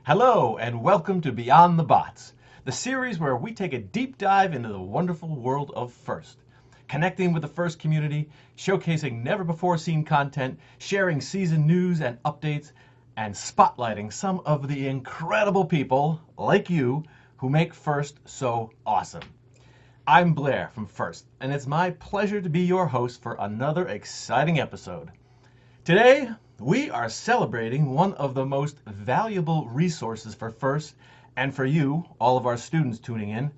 Hello and welcome to Beyond the Bots, the series where we take a deep dive into the wonderful world of FIRST, connecting with the FIRST community, showcasing never-before-seen content, sharing season news and updates, and spotlighting some of the incredible people, like you, who make FIRST so awesome. I'm Blair from FIRST, and it's my pleasure to be your host for another exciting episode. Today, we are celebrating one of the most valuable resources for FIRST and for you, all of our students tuning in,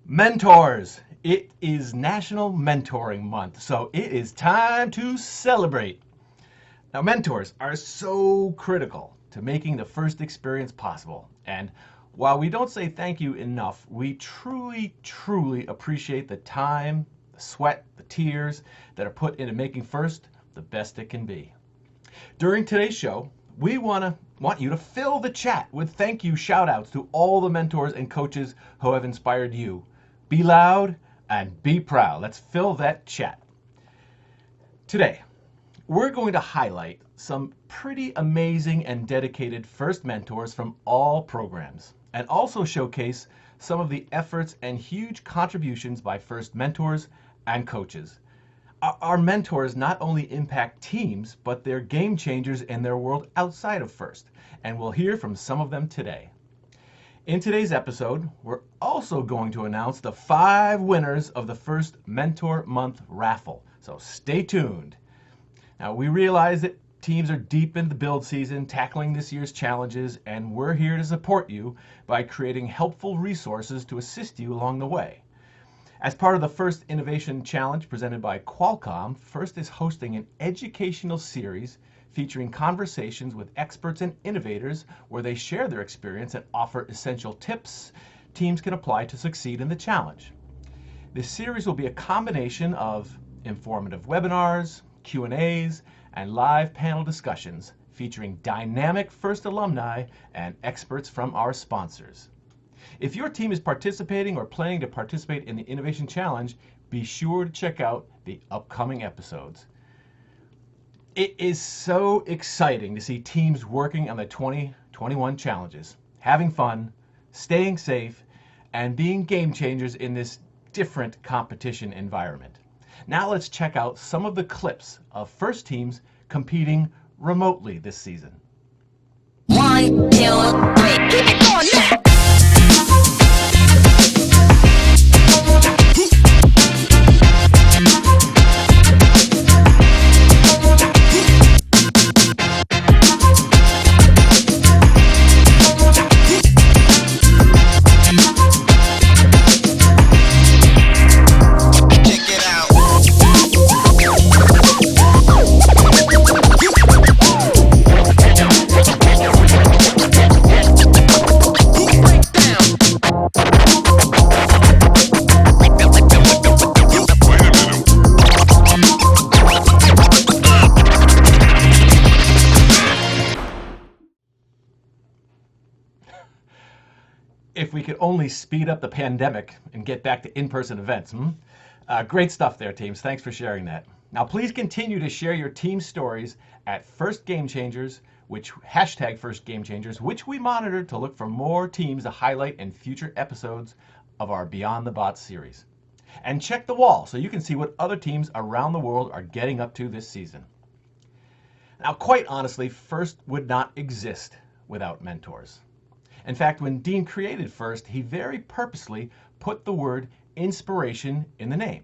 mentors. It is National Mentoring Month, so it is time to celebrate. Now, mentors are so critical to making the FIRST experience possible, and while we don't say thank you enough, we truly appreciate the time, the sweat, the tears that are put into making FIRST the best it can be. During today's show, we want you to fill the chat with thank you shout outs to all the mentors and coaches who have inspired you. Be loud and be proud. Let's fill that chat. Today, we're going to highlight some pretty amazing and dedicated FIRST mentors from all programs, and also showcase some of the efforts and huge contributions by FIRST mentors and coaches. Our mentors not only impact teams, but they're game changers in their world outside of FIRST, and we'll hear from some of them today. In today's episode, we're also going to announce the 5 winners of the FIRST Mentor Month raffle, so stay tuned. Now, we realize that teams are deep in the build season, tackling this year's challenges, and we're here to support you by creating helpful resources to assist you along the way. As part of the FIRST Innovation Challenge presented by Qualcomm, FIRST is hosting an educational series featuring conversations with experts and innovators where they share their experience and offer essential tips teams can apply to succeed in the challenge. This series will be a combination of informative webinars, Q&As, and live panel discussions featuring dynamic FIRST alumni and experts from our sponsors. If your team is participating or planning to participate in the Innovation Challenge, be sure to check out the upcoming episodes. It is so exciting to see teams working on the 2021 challenges, having fun, staying safe, and being game changers in this different competition environment. Now let's check out some of the clips of FIRST teams competing remotely this season. 1, 2, 3, keep it going now! If we could only speed up the pandemic and get back to in-person events. Great stuff there, teams. Thanks for sharing that. Now, please continue to share your team stories at FIRST Game Changers, hashtag FIRST Game Changers, which we monitor to look for more teams to highlight in future episodes of our Beyond the Bots series. And check the wall so you can see what other teams around the world are getting up to this season. Now, quite honestly, FIRST would not exist without mentors. In fact, when Dean created FIRST, he very purposely put the word inspiration in the name.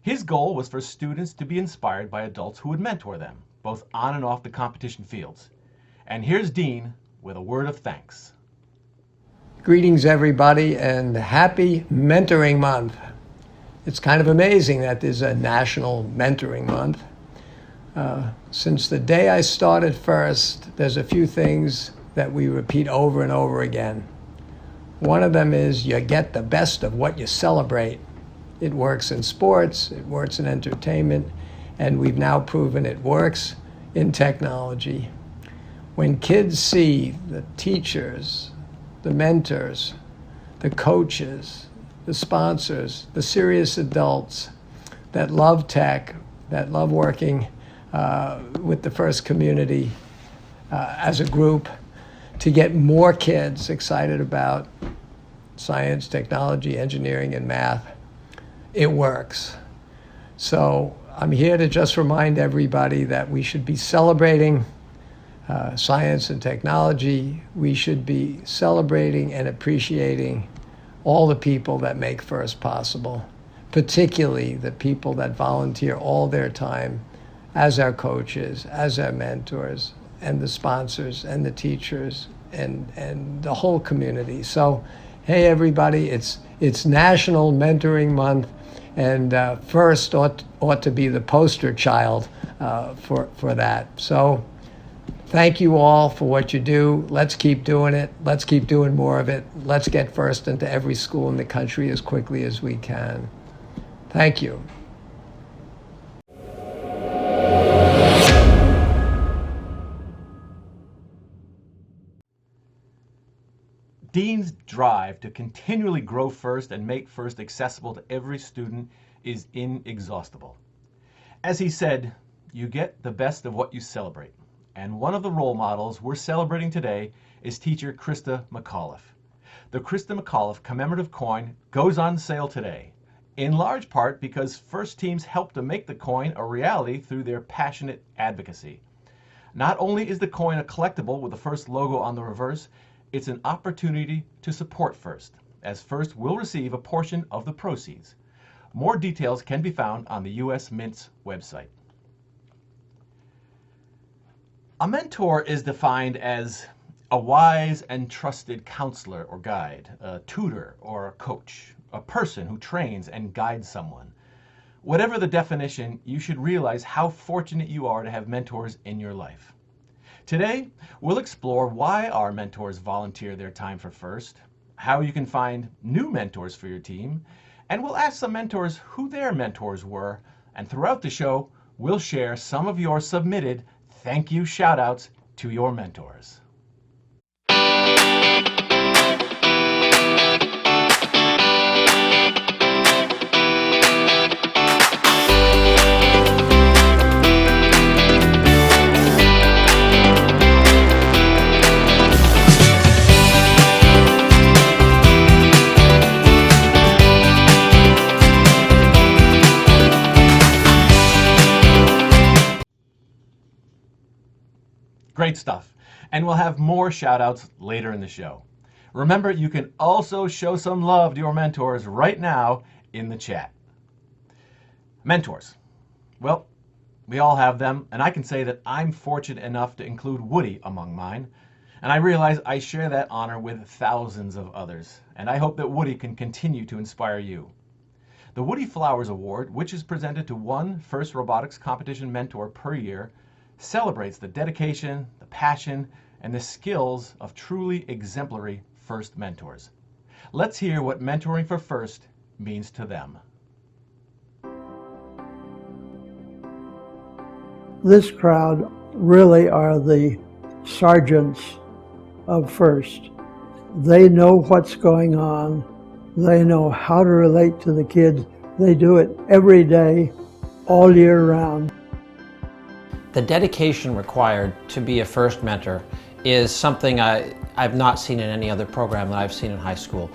His goal was for students to be inspired by adults who would mentor them, both on and off the competition fields. And here's Dean with a word of thanks. Greetings, everybody, and happy Mentoring Month. It's kind of amazing that there's a National Mentoring Month. Since the day I started FIRST, there's a few things that we repeat over and over again. One of them is you get the best of what you celebrate. It works in sports, it works in entertainment, and we've now proven it works in technology. When kids see the teachers, the mentors, the coaches, the sponsors, the serious adults that love tech, that love working with the FIRST community as a group, to get more kids excited about science, technology, engineering, and math, it works. So I'm here to just remind everybody that we should be celebrating science and technology. We should be celebrating and appreciating all the people that make FIRST possible, particularly the people that volunteer all their time as our coaches, as our mentors, and the sponsors, and the teachers, and the whole community. So, hey everybody, it's National Mentoring Month, and FIRST ought to be the poster child for that. So, thank you all for what you do. Let's keep doing it. Let's keep doing more of it. Let's get FIRST into every school in the country as quickly as we can. Thank you. Dean's drive to continually grow FIRST and make FIRST accessible to every student is inexhaustible. As he said, you get the best of what you celebrate. And one of the role models we're celebrating today is teacher Krista McAuliffe. The Krista McAuliffe commemorative coin goes on sale today, in large part because FIRST teams helped to make the coin a reality through their passionate advocacy. Not only is the coin a collectible with the FIRST logo on the reverse, it's an opportunity to support FIRST, as FIRST will receive a portion of the proceeds. More details can be found on the U.S. Mint's website. A mentor is defined as a wise and trusted counselor or guide, a tutor or a coach, a person who trains and guides someone. Whatever the definition, you should realize how fortunate you are to have mentors in your life. Today, we'll explore why our mentors volunteer their time for FIRST, how you can find new mentors for your team, and we'll ask some mentors who their mentors were, and throughout the show, we'll share some of your submitted thank you shout-outs to your mentors. Great stuff. And we'll have more shout-outs later in the show. Remember, you can also show some love to your mentors right now in the chat. Mentors. Well, we all have them, and I can say that I'm fortunate enough to include Woody among mine. And I realize I share that honor with thousands of others, and I hope that Woody can continue to inspire you. The Woody Flowers Award, which is presented to one FIRST Robotics Competition mentor per year, celebrates the dedication, the passion, and the skills of truly exemplary FIRST mentors. Let's hear what mentoring for FIRST means to them. This crowd really are the sergeants of FIRST. They know what's going on. They know how to relate to the kids. They do it every day, all year round. The dedication required to be a FIRST mentor is something I've not seen in any other program that I've seen in high school.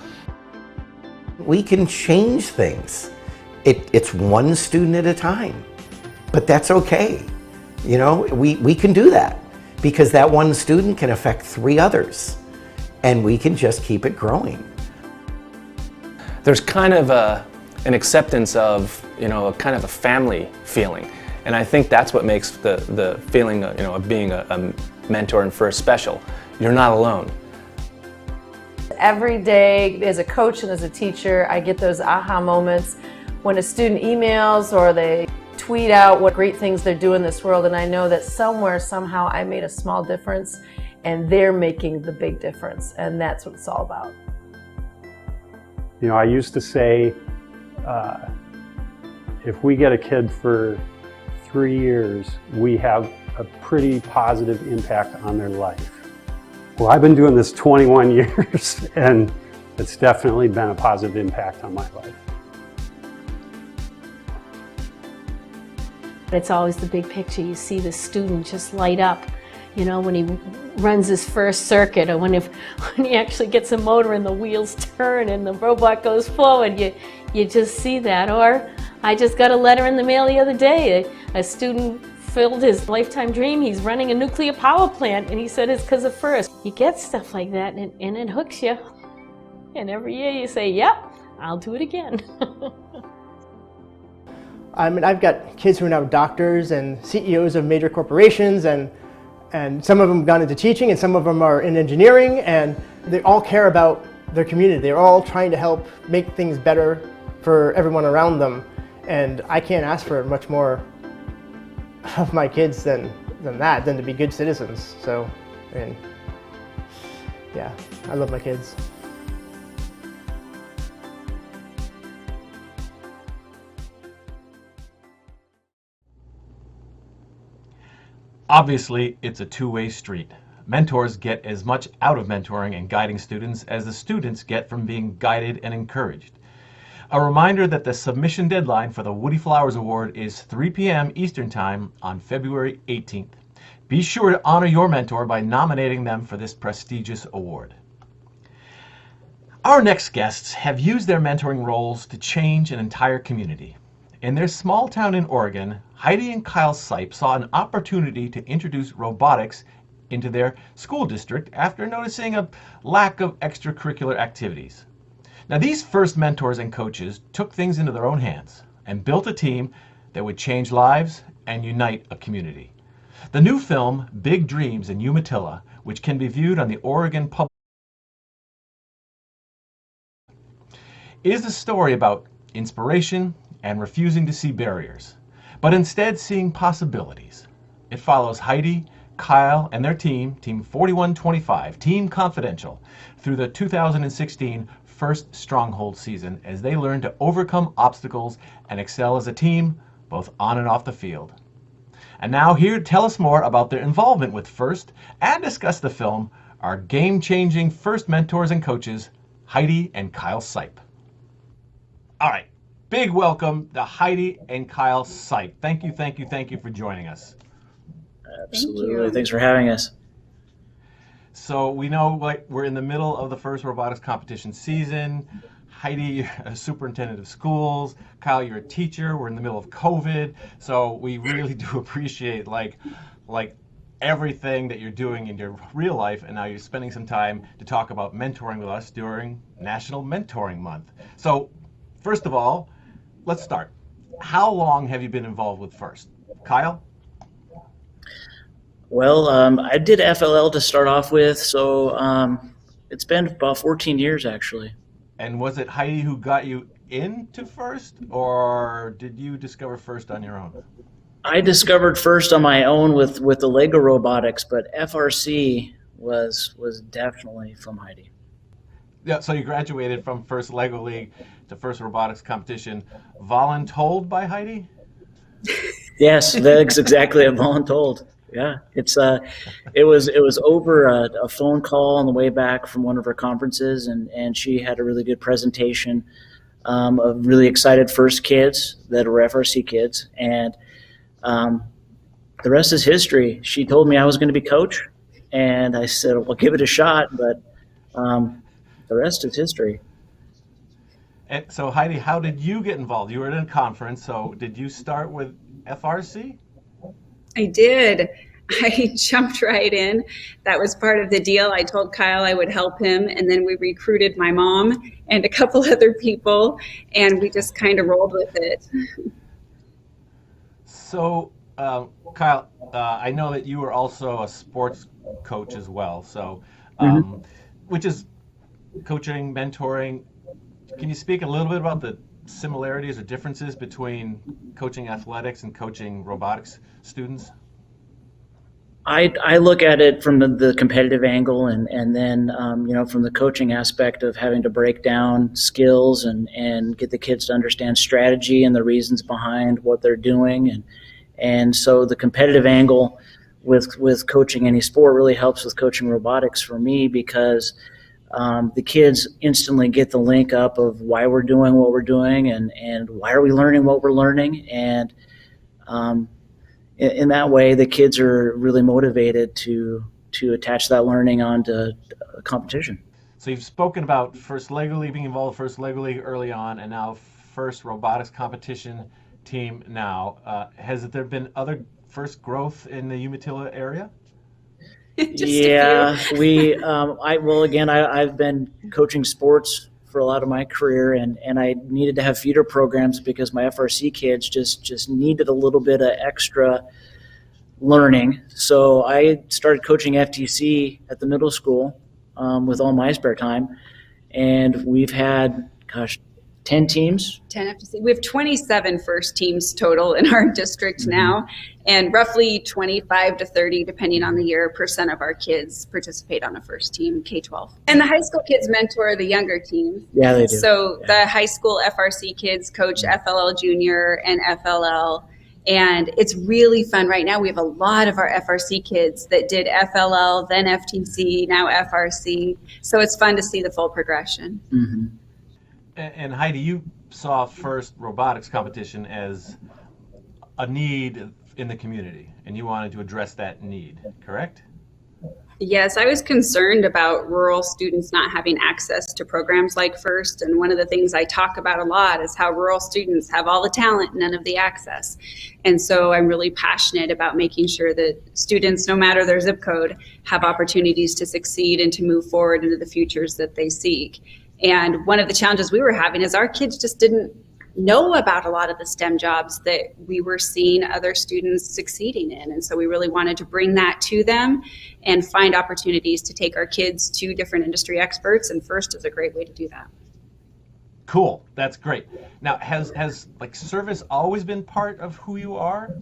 We can change things. It's one student at a time, but that's okay. You know, we can do that because that one student can affect 3 others and we can just keep it growing. There's kind of an acceptance of, a kind of a family feeling. And I think that's what makes the feeling of being a mentor in FIRST special. You're not alone. Every day as a coach and as a teacher, I get those aha moments when a student emails or they tweet out what great things they're doing in this world, and I know that somewhere, somehow I made a small difference and they're making the big difference, and that's what it's all about. I used to say, if we get a kid for 3 years, we have a pretty positive impact on their life. Well, I've been doing this 21 years and it's definitely been a positive impact on my life. It's always the big picture. You see the student just light up, you know, when he runs his first circuit, or when he actually gets a motor and the wheels turn and the robot goes forward, you just see that. Or I just got a letter in the mail the other day. A student fulfilled his lifetime dream. He's running a nuclear power plant, and he said it's because of FIRST. You get stuff like that, and it hooks you. And every year you say, yep, I'll do it again. I mean, I've got kids who are now doctors and CEOs of major corporations, and some of them have gone into teaching, and some of them are in engineering, and they all care about their community. They're all trying to help make things better for everyone around them. And I can't ask for much more of my kids than to be good citizens. So, and yeah, I love my kids. Obviously, it's a two-way street. Mentors get as much out of mentoring and guiding students as the students get from being guided and encouraged. A reminder that the submission deadline for the Woody Flowers Award is 3 p.m. Eastern Time on February 18th. Be sure to honor your mentor by nominating them for this prestigious award. Our next guests have used their mentoring roles to change an entire community. In their small town in Oregon, Heidi and Kyle Sipe saw an opportunity to introduce robotics into their school district after noticing a lack of extracurricular activities. Now, these first mentors and coaches took things into their own hands and built a team that would change lives and unite a community. The new film, Big Dreams in Umatilla, which can be viewed on the Oregon Public, is a story about inspiration and refusing to see barriers, but instead seeing possibilities. It follows Heidi, Kyle, and their team, Team 4125, Team Confidential, through the 2016 First Stronghold season as they learn to overcome obstacles and excel as a team, both on and off the field. And now here to tell us more about their involvement with FIRST and discuss the film are game-changing FIRST mentors and coaches, Heidi and Kyle Sipe. All right. Big welcome to Heidi and Kyle Sipe. Thank you for joining us. Absolutely. Thanks for having us. So we know we're in the middle of the FIRST robotics competition season. Heidi, you're a superintendent of schools. Kyle, you're a teacher. We're in the middle of COVID. So we really do appreciate like everything that you're doing in your real life, and now you're spending some time to talk about mentoring with us during National Mentoring Month. So first of all, let's start. How long have you been involved with FIRST? Kyle? Well, I did FLL to start off with, so it's been about 14 years actually. And was it Heidi who got you into FIRST, or did you discover FIRST on your own? I discovered FIRST on my own with the Lego robotics, but FRC was definitely from Heidi. Yeah, so you graduated from FIRST Lego League to FIRST robotics competition, voluntold by Heidi? Yes, that's exactly a voluntold. Yeah, it was over a phone call on the way back from one of her conferences, and she had a really good presentation of really excited FIRST kids that were FRC kids, and the rest is history. She told me I was going to be coach, and I said, well, give it a shot, but the rest is history. And so Heidi, how did you get involved? You were at a conference, so did you start with FRC? I did. I jumped right in. That was part of the deal. I told Kyle I would help him, and then we recruited my mom and a couple other people, and we just kind of rolled with it. So, Kyle, I know that you were also a sports coach as well, so which is coaching, mentoring. Can you speak a little bit about the similarities or differences between coaching athletics and coaching robotics students? I look at it from the competitive angle, and then from the coaching aspect of having to break down skills and get the kids to understand strategy and the reasons behind what they're doing, and so the competitive angle with coaching any sport really helps with coaching robotics for me, because the kids instantly get the link up of why we're doing what we're doing and why are we learning what we're learning, and in that way, the kids are really motivated to attach that learning onto competition. So you've spoken about first Lego League, being involved with first Lego League early on, and now first robotics competition team now. Has there been other first growth in the Umatilla area? Yeah, I've been coaching sports for a lot of my career, and I needed to have feeder programs because my FRC kids just needed a little bit of extra learning. So I started coaching FTC at the middle school with all my spare time, and we've had 10 teams. 10 FTC. We have 27 first teams total in our district now, and roughly 25 to 30, depending on the year, % of our kids participate on a first team, K-12. And the high school kids mentor the younger teams. Yeah, they do. So the high school FRC kids coach FLL Junior and FLL, and it's really fun. Right now we have a lot of our FRC kids that did FLL, then FTC, now FRC. So it's fun to see the full progression. Mm-hmm. And Heidi, you saw first robotics competition as a need in the community, and you wanted to address that need, correct? Yes, I was concerned about rural students not having access to programs like FIRST, and one of the things I talk about a lot is how rural students have all the talent, none of the access. And so I'm really passionate about making sure that students, no matter their zip code, have opportunities to succeed and to move forward into the futures that they seek. And one of the challenges we were having is our kids just didn't know about a lot of the STEM jobs that we were seeing other students succeeding in. And so we really wanted to bring that to them and find opportunities to take our kids to different industry experts. And FIRST is a great way to do that. Cool, that's great. Now, has like service always been part of who you are,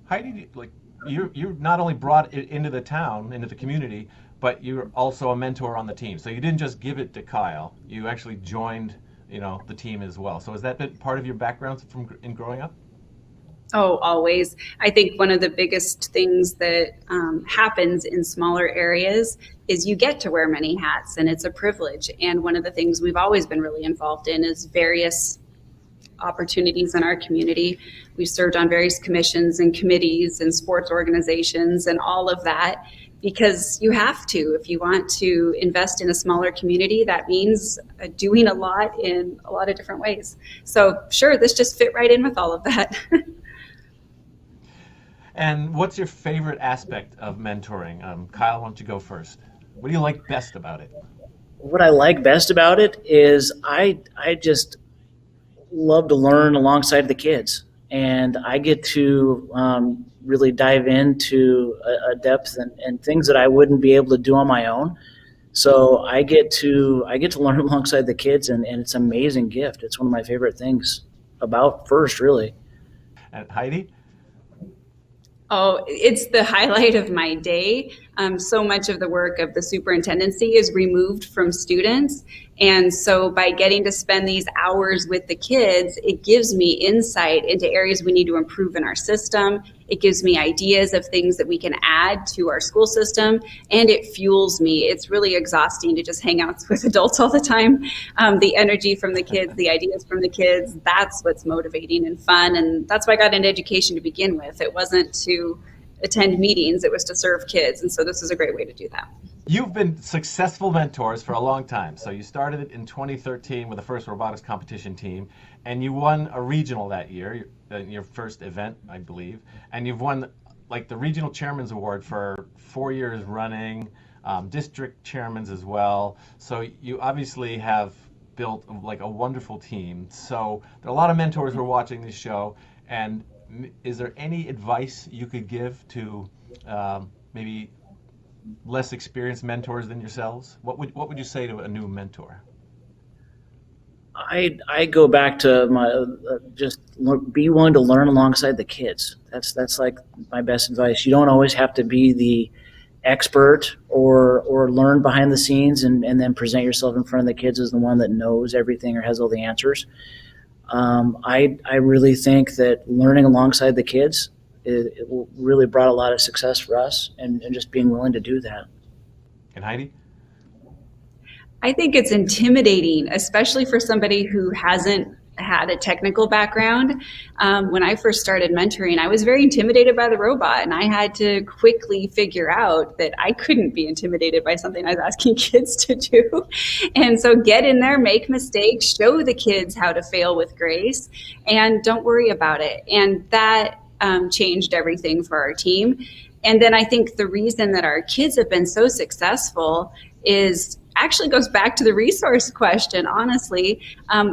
Heidi? Like you're not only brought it into the town, into the community, but you're also a mentor on the team. So you didn't just give it to Kyle; you actually joined, the team as well. So has that been part of your background in growing up? Oh, always. I think one of the biggest things that happens in smaller areas is you get to wear many hats, and it's a privilege. And one of the things we've always been really involved in is various opportunities in our community. We served on various commissions and committees and sports organizations and all of that, because you have to. If you want to invest in a smaller community, that means doing a lot in a lot of different ways. So sure, this just fit right in with all of that. And what's your favorite aspect of mentoring? Kyle, why don't you go first? What do you like best about it? What I like best about it is I just love to learn alongside the kids, and I get to really dive into a depth and things that I wouldn't be able to do on my own. So I get to learn alongside the kids, and it's an amazing gift. It's one of my favorite things about FIRST, really. And Heidi? Oh, it's the highlight of my day. So much of the work of the superintendency is removed from students. And so by getting to spend these hours with the kids, it gives me insight into areas we need to improve in our system. It gives me ideas of things that we can add to our school system, and it fuels me. It's really exhausting to just hang out with adults all the time. The energy from the kids, the ideas from the kids, that's what's motivating and fun. And that's why I got into education to begin with. It wasn't to attend meetings, it was to serve kids. And so this is a great way to do that. You've been successful mentors for a long time. So you started it in 2013 with the first robotics competition team, and you won a regional that year, your first event, I believe. And you've won like the Regional Chairman's Award for 4 years running, district chairmans as well. So you obviously have built like a wonderful team. So there are a lot of mentors who are watching this show, and is there any advice you could give to maybe less experienced mentors than yourselves? What would you say to a new mentor? I go back to my just be willing to learn alongside the kids. That's like my best advice. You don't always have to be the expert or learn behind the scenes and then present yourself in front of the kids as the one that knows everything or has all the answers. I really think that learning alongside the kids it really brought a lot of success for us, and just being willing to do that. And Heidi? I think it's intimidating, especially for somebody who hasn't had a technical background. When I first started mentoring, I was very intimidated by the robot, and I had to quickly figure out that I couldn't be intimidated by something I was asking kids to do. And so get in there, make mistakes, show the kids how to fail with grace, and don't worry about it. And that changed everything for our team. And then I think the reason that our kids have been so successful is actually goes back to the resource question. Honestly,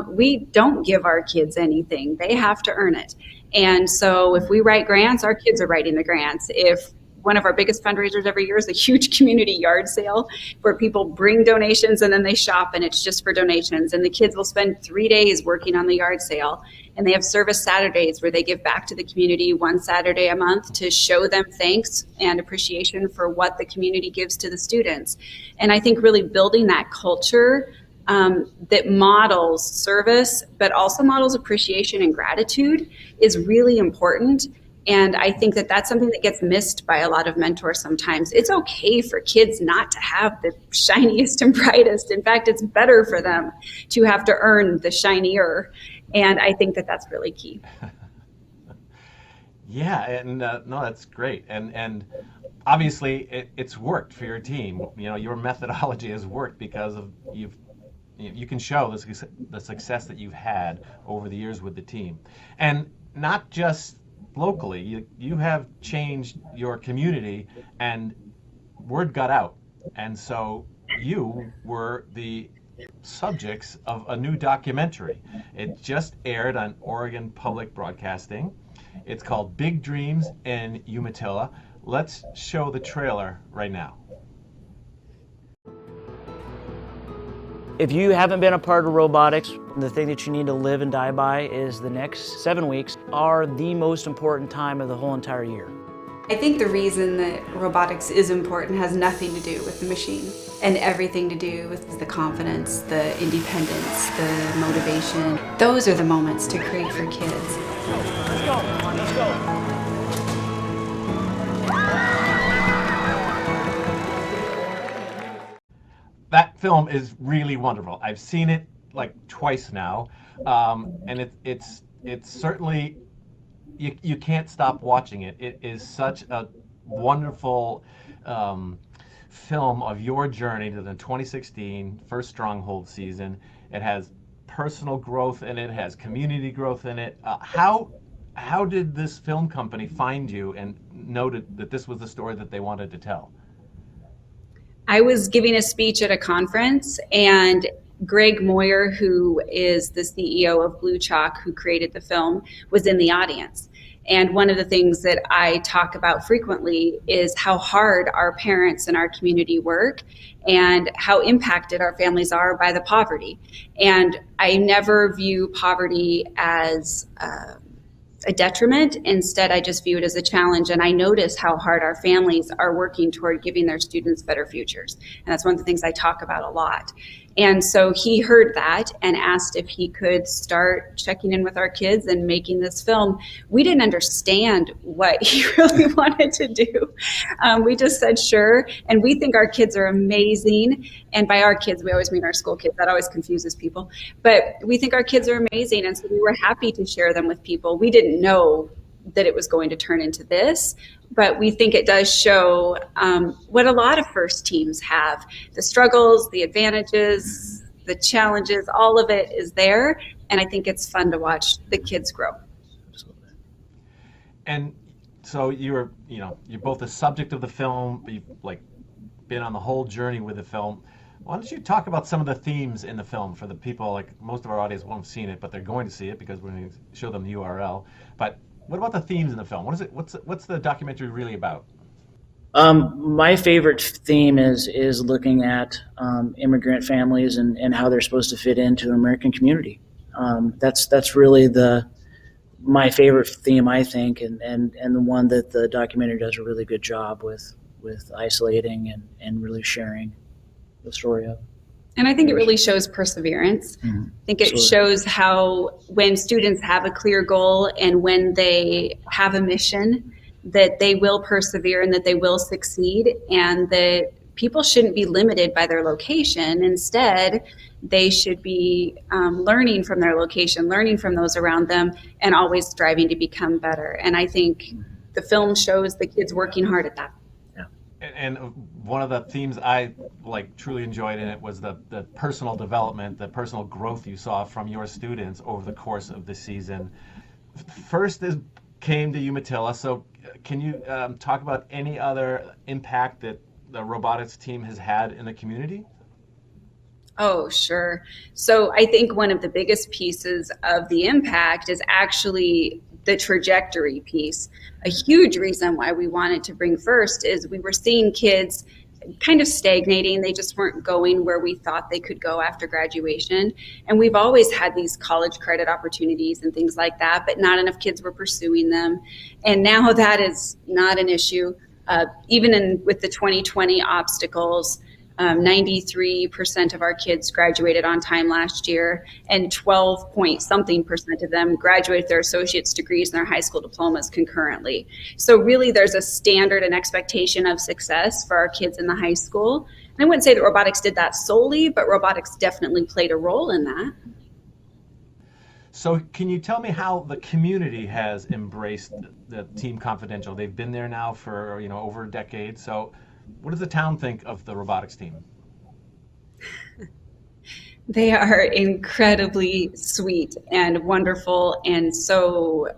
we don't give our kids anything. They have to earn it. And so if we write grants, our kids are writing the grants. If one of our biggest fundraisers every year is a huge community yard sale where people bring donations and then they shop and it's just for donations. And the kids will spend 3 days working on the yard sale. And they have service Saturdays where they give back to the community one Saturday a month to show them thanks and appreciation for what the community gives to the students. And I think really building that culture that models service, but also models appreciation and gratitude is really important. And I think that that's something that gets missed by a lot of mentors sometimes. It's okay for kids not to have the shiniest and brightest. In fact, it's better for them to have to earn the shinier. And I think that that's really key. Yeah, and no, that's great. And obviously it's worked for your team. You know, your methodology has worked because of you can show the success that you've had over the years with the team. And not just locally, you have changed your community and word got out. And so you were the subjects of a new documentary. It just aired on Oregon Public Broadcasting. It's called Big Dreams in Umatilla. Let's show the trailer right now. If you haven't been a part of robotics, the thing that you need to live and die by is the next 7 weeks are the most important time of the whole entire year. I think the reason that robotics is important has nothing to do with the machine and everything to do with the confidence, the independence, the motivation. Those are the moments to create for kids. Let's go, let's go. That film is really wonderful. I've seen it like twice now, and it's certainly, you can't stop watching it. It is such a wonderful film of your journey to the 2016 first Stronghold season. It has personal growth in it, has community growth in it. How did this film company find you and noted that this was the story that they wanted to tell? I was giving a speech at a conference, and Greg Moyer, who is the CEO of Blue Chalk, who created the film, was in the audience. And one of the things that I talk about frequently is how hard our parents and our community work and how impacted our families are by the poverty. And I never view poverty as a detriment. Instead, I just view it as a challenge. And I notice how hard our families are working toward giving their students better futures. And that's one of the things I talk about a lot. And so he heard that and asked if he could start checking in with our kids and making this film. We didn't understand what he really wanted to do. We just said, sure. And we think our kids are amazing. And by our kids, we always mean our school kids. That always confuses people. But we think our kids are amazing. And so we were happy to share them with people. We didn't know that it was going to turn into this, but we think it does show what a lot of first teams have. The struggles, the advantages, the challenges, all of it is there, and I think it's fun to watch the kids grow. Absolutely. And so you're both the subject of the film, you've been on the whole journey with the film. Why don't you talk about some of the themes in the film for the people, most of our audience won't have seen it, but they're going to see it because we're going to show them the URL. But what about the themes in the film? What's the documentary really about? My favorite theme is looking at immigrant families and how they're supposed to fit into an American community. That's really my favorite theme, I think, and the one that the documentary does a really good job with isolating and really sharing the story of. And I think it really shows perseverance. Mm-hmm. I think it shows how when students have a clear goal and when they have a mission, that they will persevere and that they will succeed, and that people shouldn't be limited by their location. Instead, they should be learning from their location, learning from those around them, and always striving to become better. And I think the film shows the kids working hard at that. And one of the themes I truly enjoyed in it was the personal development, the personal growth you saw from your students over the course of the season. First came to Umatilla, so can you talk about any other impact that the robotics team has had in the community? Oh, sure. So I think one of the biggest pieces of the impact is actually the trajectory piece. A huge reason why we wanted to bring First is we were seeing kids kind of stagnating. They just weren't going where we thought they could go after graduation. And we've always had these college credit opportunities and things like that, but not enough kids were pursuing them. And now that is not an issue. Even with the 2020 obstacles, 93% of our kids graduated on time last year, and 12-point-something% of them graduated their associate's degrees and their high school diplomas concurrently. So really there's a standard and expectation of success for our kids in the high school. And I wouldn't say that robotics did that solely, but robotics definitely played a role in that. So can you tell me how the community has embraced the Team Confidential? They've been there now for over a decade. So what does the town think of the robotics team? They are incredibly sweet and wonderful and so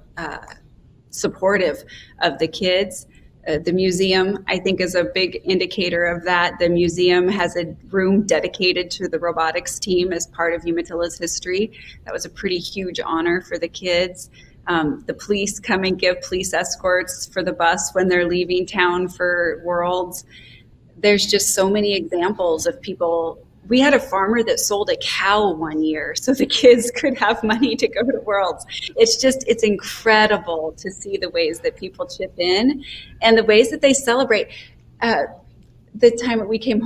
supportive of the kids. The museum, I think, is a big indicator of that. The museum has a room dedicated to the robotics team as part of Umatilla's history. That was a pretty huge honor for the kids. The police come and give police escorts for the bus when they're leaving town for Worlds. There's just so many examples of people. We had a farmer that sold a cow one year so the kids could have money to go to Worlds. It's incredible to see the ways that people chip in and the ways that they celebrate. The time that we came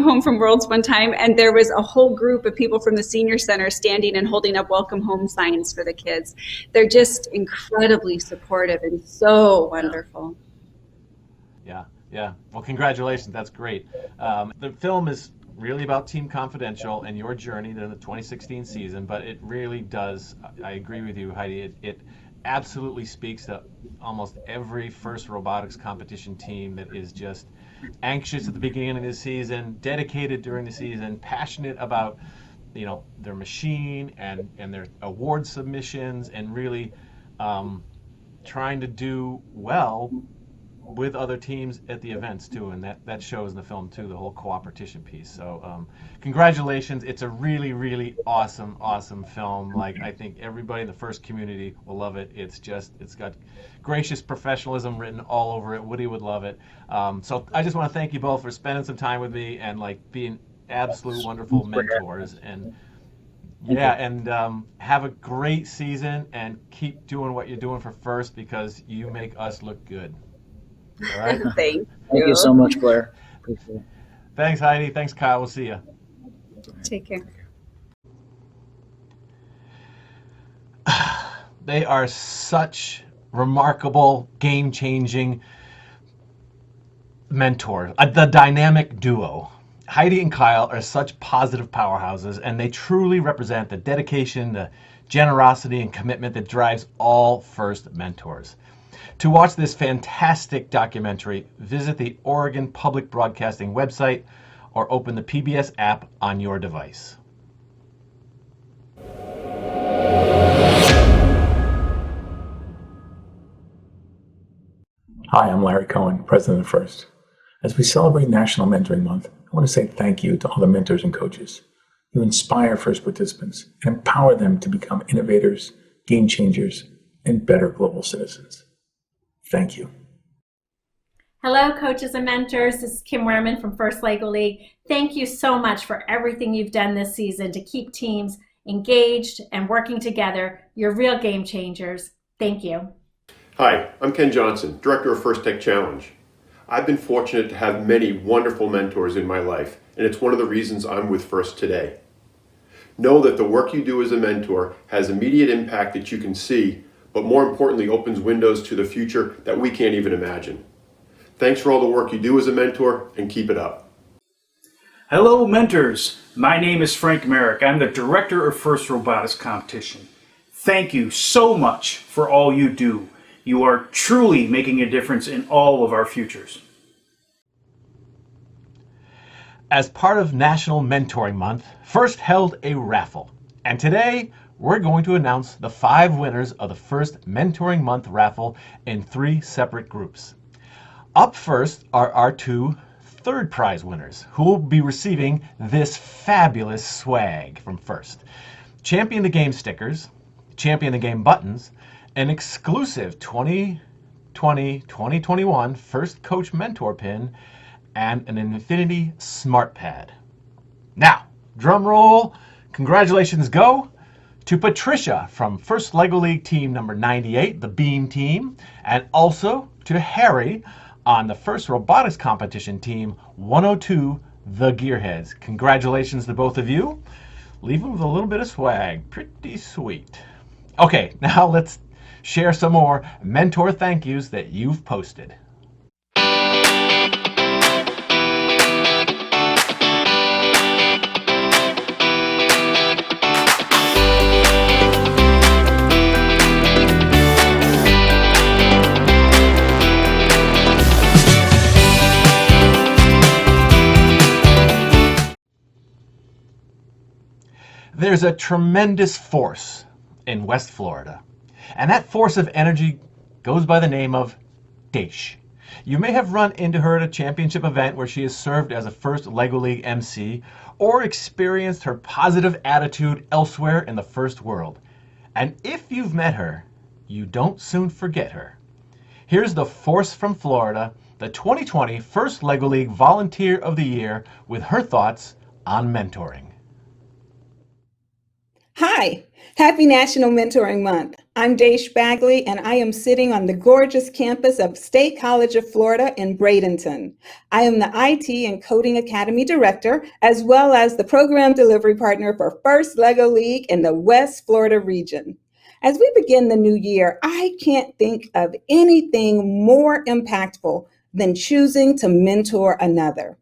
home from Worlds one time, and there was a whole group of people from the senior center standing and holding up welcome home signs for the kids. They're just incredibly supportive and so wonderful. Yeah. Well, congratulations. That's great. The film is really about Team Confidential and your journey in the 2016 season, but it really does, I agree with you, Heidi, it absolutely speaks to almost every FIRST robotics competition team that is just anxious at the beginning of the season, dedicated during the season, passionate about their machine and their award submissions, and really trying to do well with other teams at the events too, and that shows in the film too, the whole cooperation piece. So congratulations. It's a really, really awesome film. I think everybody in the FIRST community will love it. It's got gracious professionalism written all over it. Woody would love it. So I just want to thank you both for spending some time with me and being absolute wonderful mentors. And have a great season and keep doing what you're doing for FIRST, because you make us look good. All right. Thank you so much, Blair. Appreciate it. Thanks, Heidi. Thanks, Kyle. We'll see you. Take care. They are such remarkable, game-changing mentors. The dynamic duo. Heidi and Kyle are such positive powerhouses, and they truly represent the dedication, the generosity, and commitment that drives all FIRST mentors. To watch this fantastic documentary, visit the Oregon Public Broadcasting website or open the PBS app on your device. Hi, I'm Larry Cohen, President of FIRST. As we celebrate National Mentoring Month, I want to say thank you to all the mentors and coaches. You inspire FIRST participants and empower them to become innovators, game changers, and better global citizens. Thank you. Hello, coaches and mentors. This is Kim Wehrman from FIRST LEGO League. Thank you so much for everything you've done this season to keep teams engaged and working together. You're real game changers. Thank you. Hi, I'm Ken Johnson, Director of FIRST Tech Challenge. I've been fortunate to have many wonderful mentors in my life, and it's one of the reasons I'm with FIRST today. Know that the work you do as a mentor has immediate impact that you can see, but more importantly opens windows to the future that we can't even imagine. Thanks for all the work you do as a mentor, and keep it up. Hello, mentors. My name is Frank Merrick. I'm the director of First Robotics Competition. Thank you so much for all you do. You are truly making a difference in all of our futures. As part of National Mentoring Month, First held a raffle. And today, we're going to announce the 5 winners of the First Mentoring Month raffle in 3 separate groups. Up first are our 2 third prize winners, who will be receiving this fabulous swag from First. Champion the Game stickers, Champion the Game buttons, an exclusive 2020-2021 First Coach Mentor pin, and an Infinity Smart Pad. Now, drum roll, congratulations go to Patricia from First LEGO League team number 98, the Beam team, and also to Harry on the First Robotics Competition team 102, the Gearheads. Congratulations to both of you. Leave them with a little bit of swag. Pretty sweet. Okay, now let's share some more mentor thank yous that you've posted. There's a tremendous force in West Florida, and that force of energy goes by the name of Daish. You may have run into her at a championship event where she has served as a First LEGO League MC, or experienced her positive attitude elsewhere in the First world. And if you've met her, you don't soon forget her. Here's the force from Florida, the 2020 First LEGO League Volunteer of the Year, with her thoughts on mentoring. Hi, happy National Mentoring Month. I'm Bagley, and I am sitting on the gorgeous campus of State College of Florida in Bradenton. I am the IT and Coding Academy Director, as well as the Program Delivery Partner for First LEGO League in the West Florida region. As we begin the new year, I can't think of anything more impactful than choosing to mentor another.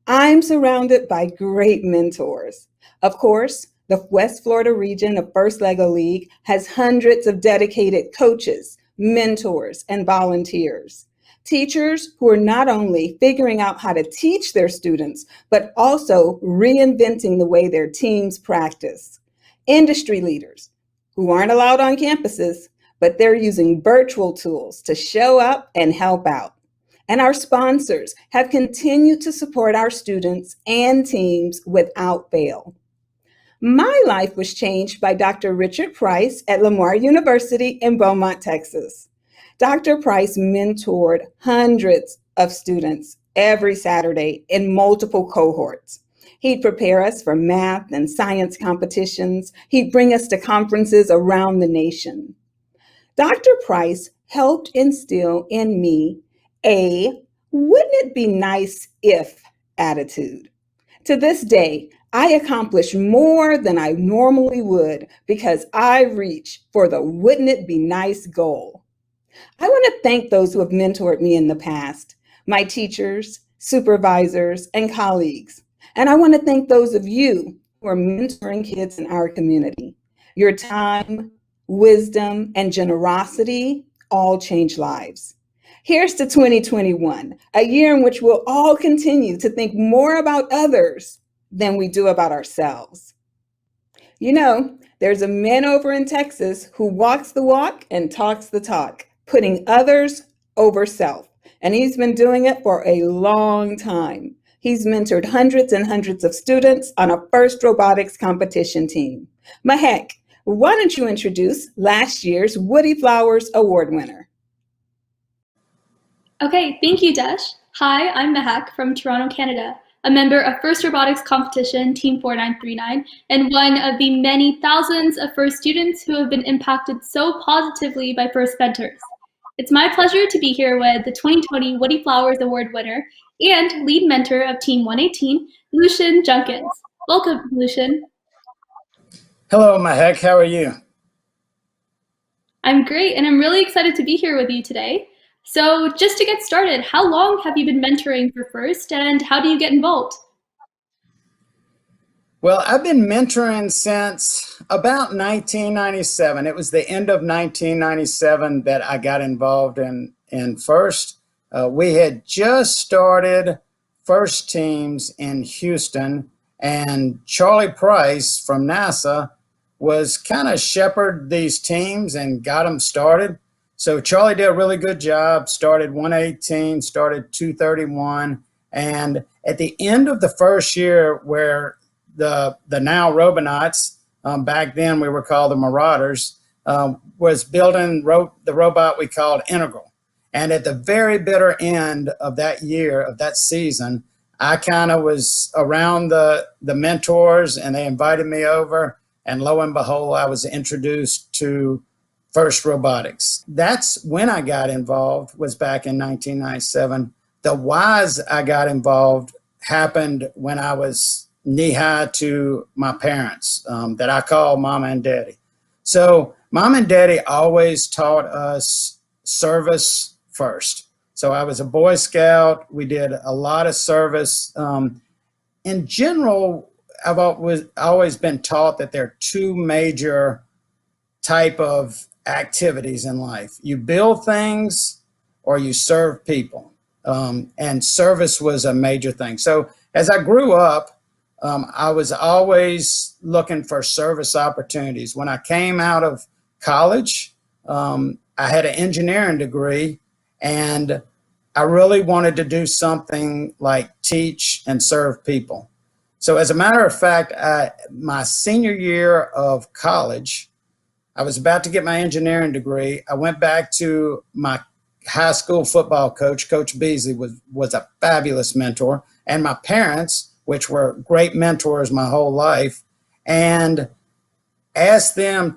I'm surrounded by great mentors. Of course, the West Florida region of First LEGO League has hundreds of dedicated coaches, mentors, and volunteers. Teachers who are not only figuring out how to teach their students, but also reinventing the way their teams practice. Industry leaders who aren't allowed on campuses, but they're using virtual tools to show up and help out. And our sponsors have continued to support our students and teams without fail. My life was changed by Dr. Richard Price at Lamar University in Beaumont, Texas. Dr. Price mentored hundreds of students every Saturday in multiple cohorts. He'd prepare us for math and science competitions. He'd bring us to conferences around the nation. Dr. Price helped instill in me a "wouldn't it be nice if" attitude. To this day, I accomplish more than I normally would because I reach for the "wouldn't it be nice" goal. I want to thank those who have mentored me in the past, my teachers, supervisors, and colleagues. And I want to thank those of you who are mentoring kids in our community. Your time, wisdom, and generosity all change lives. Here's to 2021, a year in which we'll all continue to think more about others than we do about ourselves. You know, there's a man over in Texas who walks the walk and talks the talk, putting others over self. And he's been doing it for a long time. He's mentored hundreds and hundreds of students on a First Robotics Competition team. Mahek, why don't you introduce last year's Woody Flowers Award winner? Okay, thank you, Desh. Hi, I'm Mahek from Toronto, Canada, a member of First Robotics Competition Team 4939, and one of the many thousands of First students who have been impacted so positively by First mentors. It's my pleasure to be here with the 2020 Woody Flowers Award winner and lead mentor of Team 118, Lucian Jenkins. Welcome, Lucian. Hello, Mahek. How are you? I'm great, and I'm really excited to be here with you today. So just to get started, how long have you been mentoring for First, and how do you get involved? Well, I've been mentoring since about 1997. It was the end of 1997 that I got involved in FIRST. We had just started FIRST teams in Houston, and Charlie Price from NASA was kind of shepherded these teams and got them started. So Charlie did a really good job, started 118, started 231, and at the end of the first year, where the now Robonauts, back then we were called the Marauders, was building the robot we called Integral. And at the very bitter end of that year, of that season, I kind of was around the mentors, and they invited me over, and lo and behold, I was introduced to FIRST Robotics. That's when I got involved, was back in 1997. The whys I got involved happened when I was knee-high to my parents, that I call Mama and Daddy. So Mom and Daddy always taught us service first. So I was a Boy Scout. We did a lot of service. In general, I've always been taught that there are two major type of activities in life. You build things or you serve people. And service was a major thing. So as I grew up, I was always looking for service opportunities. When I came out of college, I had an engineering degree, and I really wanted to do something like teach and serve people. So as a matter of fact, my senior year of college, I was about to get my engineering degree. I went back to my high school football coach. Coach Beasley was a fabulous mentor, and my parents, which were great mentors my whole life, and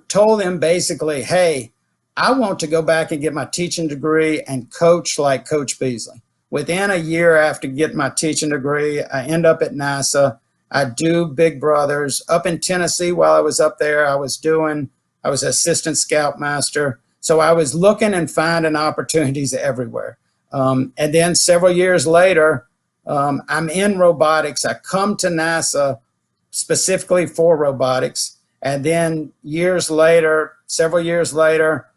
told them basically, hey, I want to go back and get my teaching degree and coach like Coach Beasley. Within a year after getting my teaching degree, I end up at NASA. I do Big Brothers. Up in Tennessee, while I was up there, I was assistant scoutmaster. So I was looking and finding opportunities everywhere. And then several years later, I'm in robotics. I come to NASA specifically for robotics. And then several years later,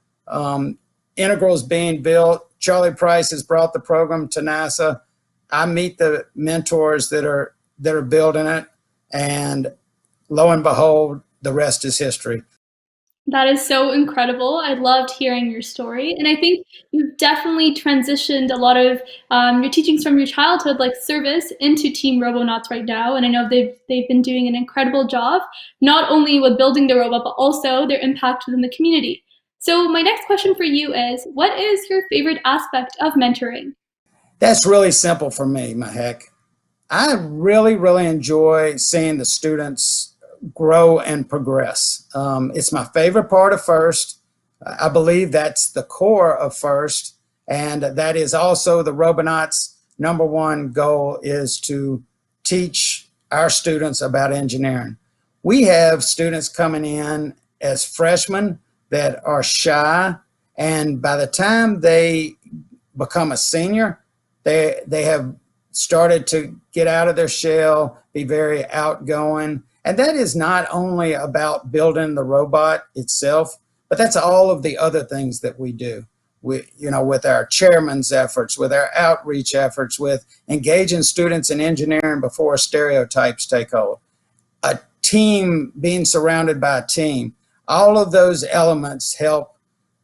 Integral's being built. Charlie Price has brought the program to NASA. I meet the mentors that are building it. And lo and behold, the rest is history. That is so incredible. I loved hearing your story. And I think you've definitely transitioned a lot of your teachings from your childhood, like service, into Team Robonauts right now. And I know they've been doing an incredible job, not only with building the robot, but also their impact within the community. So my next question for you is, what is your favorite aspect of mentoring? That's really simple for me, Mahek. I really, really enjoy seeing the students grow and progress. It's my favorite part of FIRST. I believe that's the core of FIRST, and that is also the Robonauts' #1 goal, is to teach our students about engineering. We have students coming in as freshmen that are shy, and by the time they become a senior, they have started to get out of their shell, be very outgoing. And that is not only about building the robot itself, but that's all of the other things that we do. With our chairman's efforts, with our outreach efforts, with engaging students in engineering before stereotypes take hold. A team, being surrounded by a team, all of those elements help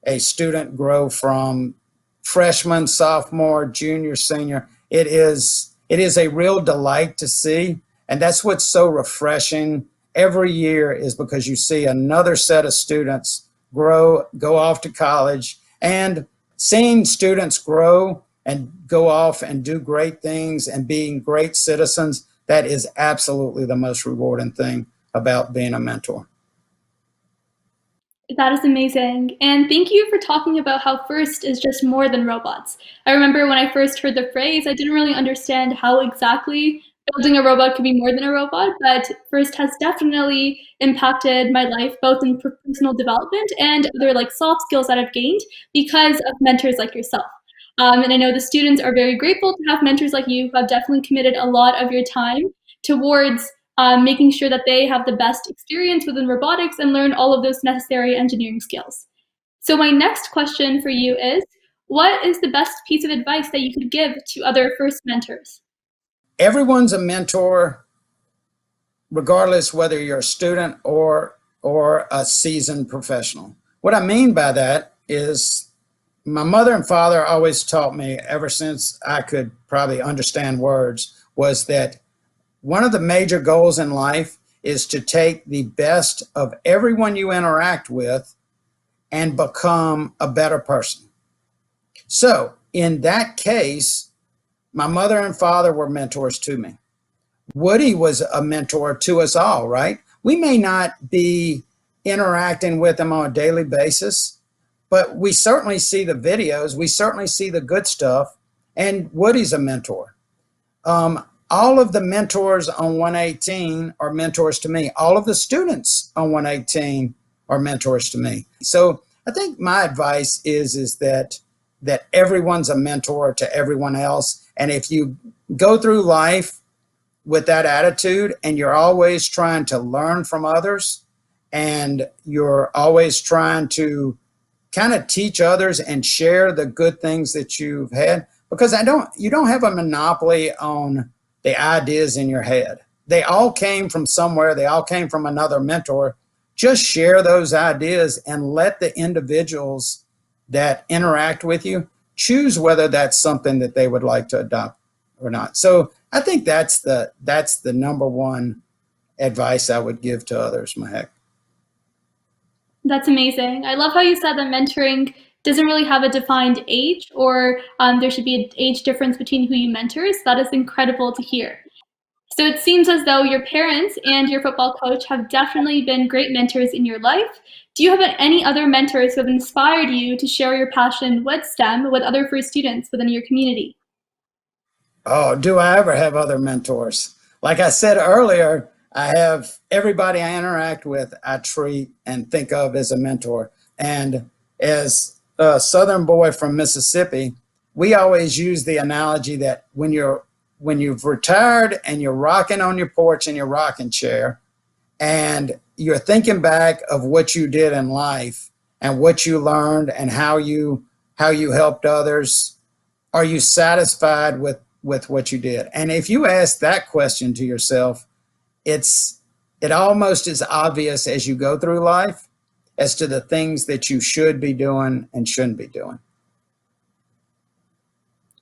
a student grow from freshman, sophomore, junior, senior. It is a real delight to see. And that's what's so refreshing every year, is because you see another set of students grow, go off to college, and seeing students grow and go off and do great things and being great citizens, that is absolutely the most rewarding thing about being a mentor. That is amazing. And thank you for talking about how FIRST is just more than robots. I remember when I first heard the phrase, I didn't really understand how exactly building a robot could be more than a robot, but FIRST has definitely impacted my life, both in personal development and other soft skills that I've gained because of mentors like yourself. And I know the students are very grateful to have mentors like you who have definitely committed a lot of your time towards making sure that they have the best experience within robotics and learn all of those necessary engineering skills. So my next question for you is, what is the best piece of advice that you could give to other first mentors? Everyone's a mentor, regardless whether you're a student or a seasoned professional. What I mean by that is my mother and father always taught me, ever since I could probably understand words, was that one of the major goals in life is to take the best of everyone you interact with and become a better person. So in that case, my mother and father were mentors to me. Woody was a mentor to us all, right? We may not be interacting with him on a daily basis, but we certainly see the videos, we certainly see the good stuff, and Woody's a mentor. All of the mentors on 118 are mentors to me. All of the students on 118 are mentors to me. So I think my advice is that everyone's a mentor to everyone else. And if you go through life with that attitude and you're always trying to learn from others and you're always trying to kind of teach others and share the good things that you've had, because you don't have a monopoly on the ideas in your head. They all came from somewhere. They all came from another mentor. Just share those ideas and let the individuals that interact with you choose whether that's something that they would like to adopt or not. So I think that's the number one advice I would give to others, Mahek. That's amazing. I love how you said that mentoring doesn't really have a defined age, or there should be an age difference between who you mentor. So that is incredible to hear. So it seems as though your parents and your football coach have definitely been great mentors in your life. Do you have any other mentors who have inspired you to share your passion with STEM with other first students within your community? Oh, do I ever have other mentors? Like I said earlier, I have everybody I interact with, I treat and think of as a mentor. And as a Southern boy from Mississippi, we always use the analogy that when you've retired and you're rocking on your porch in your rocking chair and you're thinking back of what you did in life and what you learned and how you helped others, are you satisfied with what you did? And if you ask that question to yourself, it almost is obvious as you go through life as to the things that you should be doing and shouldn't be doing.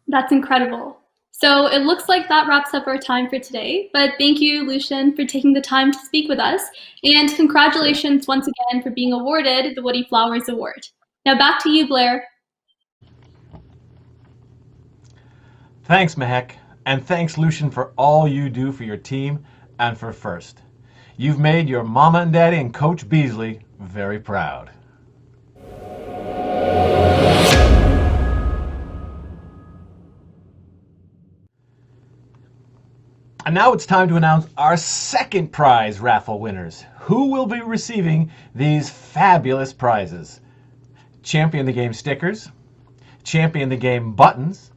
That's incredible. So it looks like that wraps up our time for today, but thank you, Lucian, for taking the time to speak with us, and congratulations once again for being awarded the Woody Flowers Award. Now back to you, Blair. Thanks, Mahek, and thanks, Lucian, for all you do for your team and for FIRST. You've made your mama and daddy and Coach Beasley very proud. And now it's time to announce our second prize raffle winners. Who will be receiving these fabulous prizes? Champion the Game stickers, Champion the Game buttons,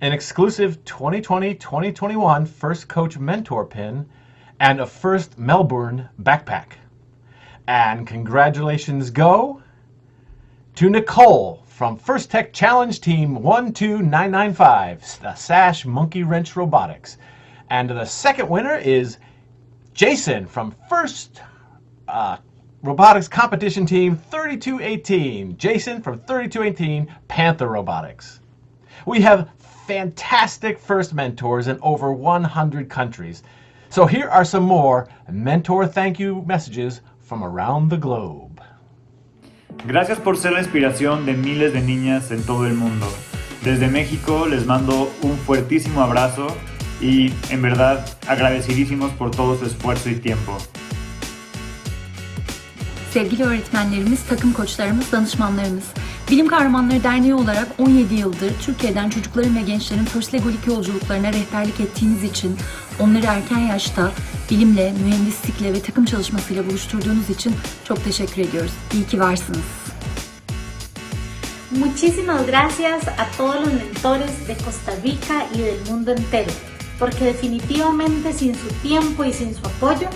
an exclusive 2020-2021 First Coach Mentor pin, and a First Melbourne backpack. And congratulations go to Nicole from First Tech Challenge Team 12995, the Sash Monkey Wrench Robotics. And the second winner is Jason from First Robotics Competition Team 3218. Jason from 3218 Panther Robotics. We have fantastic FIRST mentors in over 100 countries. So here are some more mentor thank you messages from around the globe. Gracias por ser la inspiración de miles de niñas en todo el mundo. Desde México les mando un fuertísimo abrazo y en verdad agradecidísimos por todo su esfuerzo y tiempo. Sevgili öğretmenlerimiz, takım koçlarımız, danışmanlarımız. Bilim Kahramanları Derneği olarak 17 yıldır Türkiye'den çocukların ve gençlerin First Lego League yolculuklarına rehberlik ettiğiniz için, onları erken yaşta bilimle, mühendislikle ve takım çalışmasıyla buluşturduğunuz için çok teşekkür ediyoruz. İyi ki varsınız. Muchísimas gracias a todos los mentores de Costa Rica y del mundo entero. porque definitivamente sin su tiempo y sin su apoyo,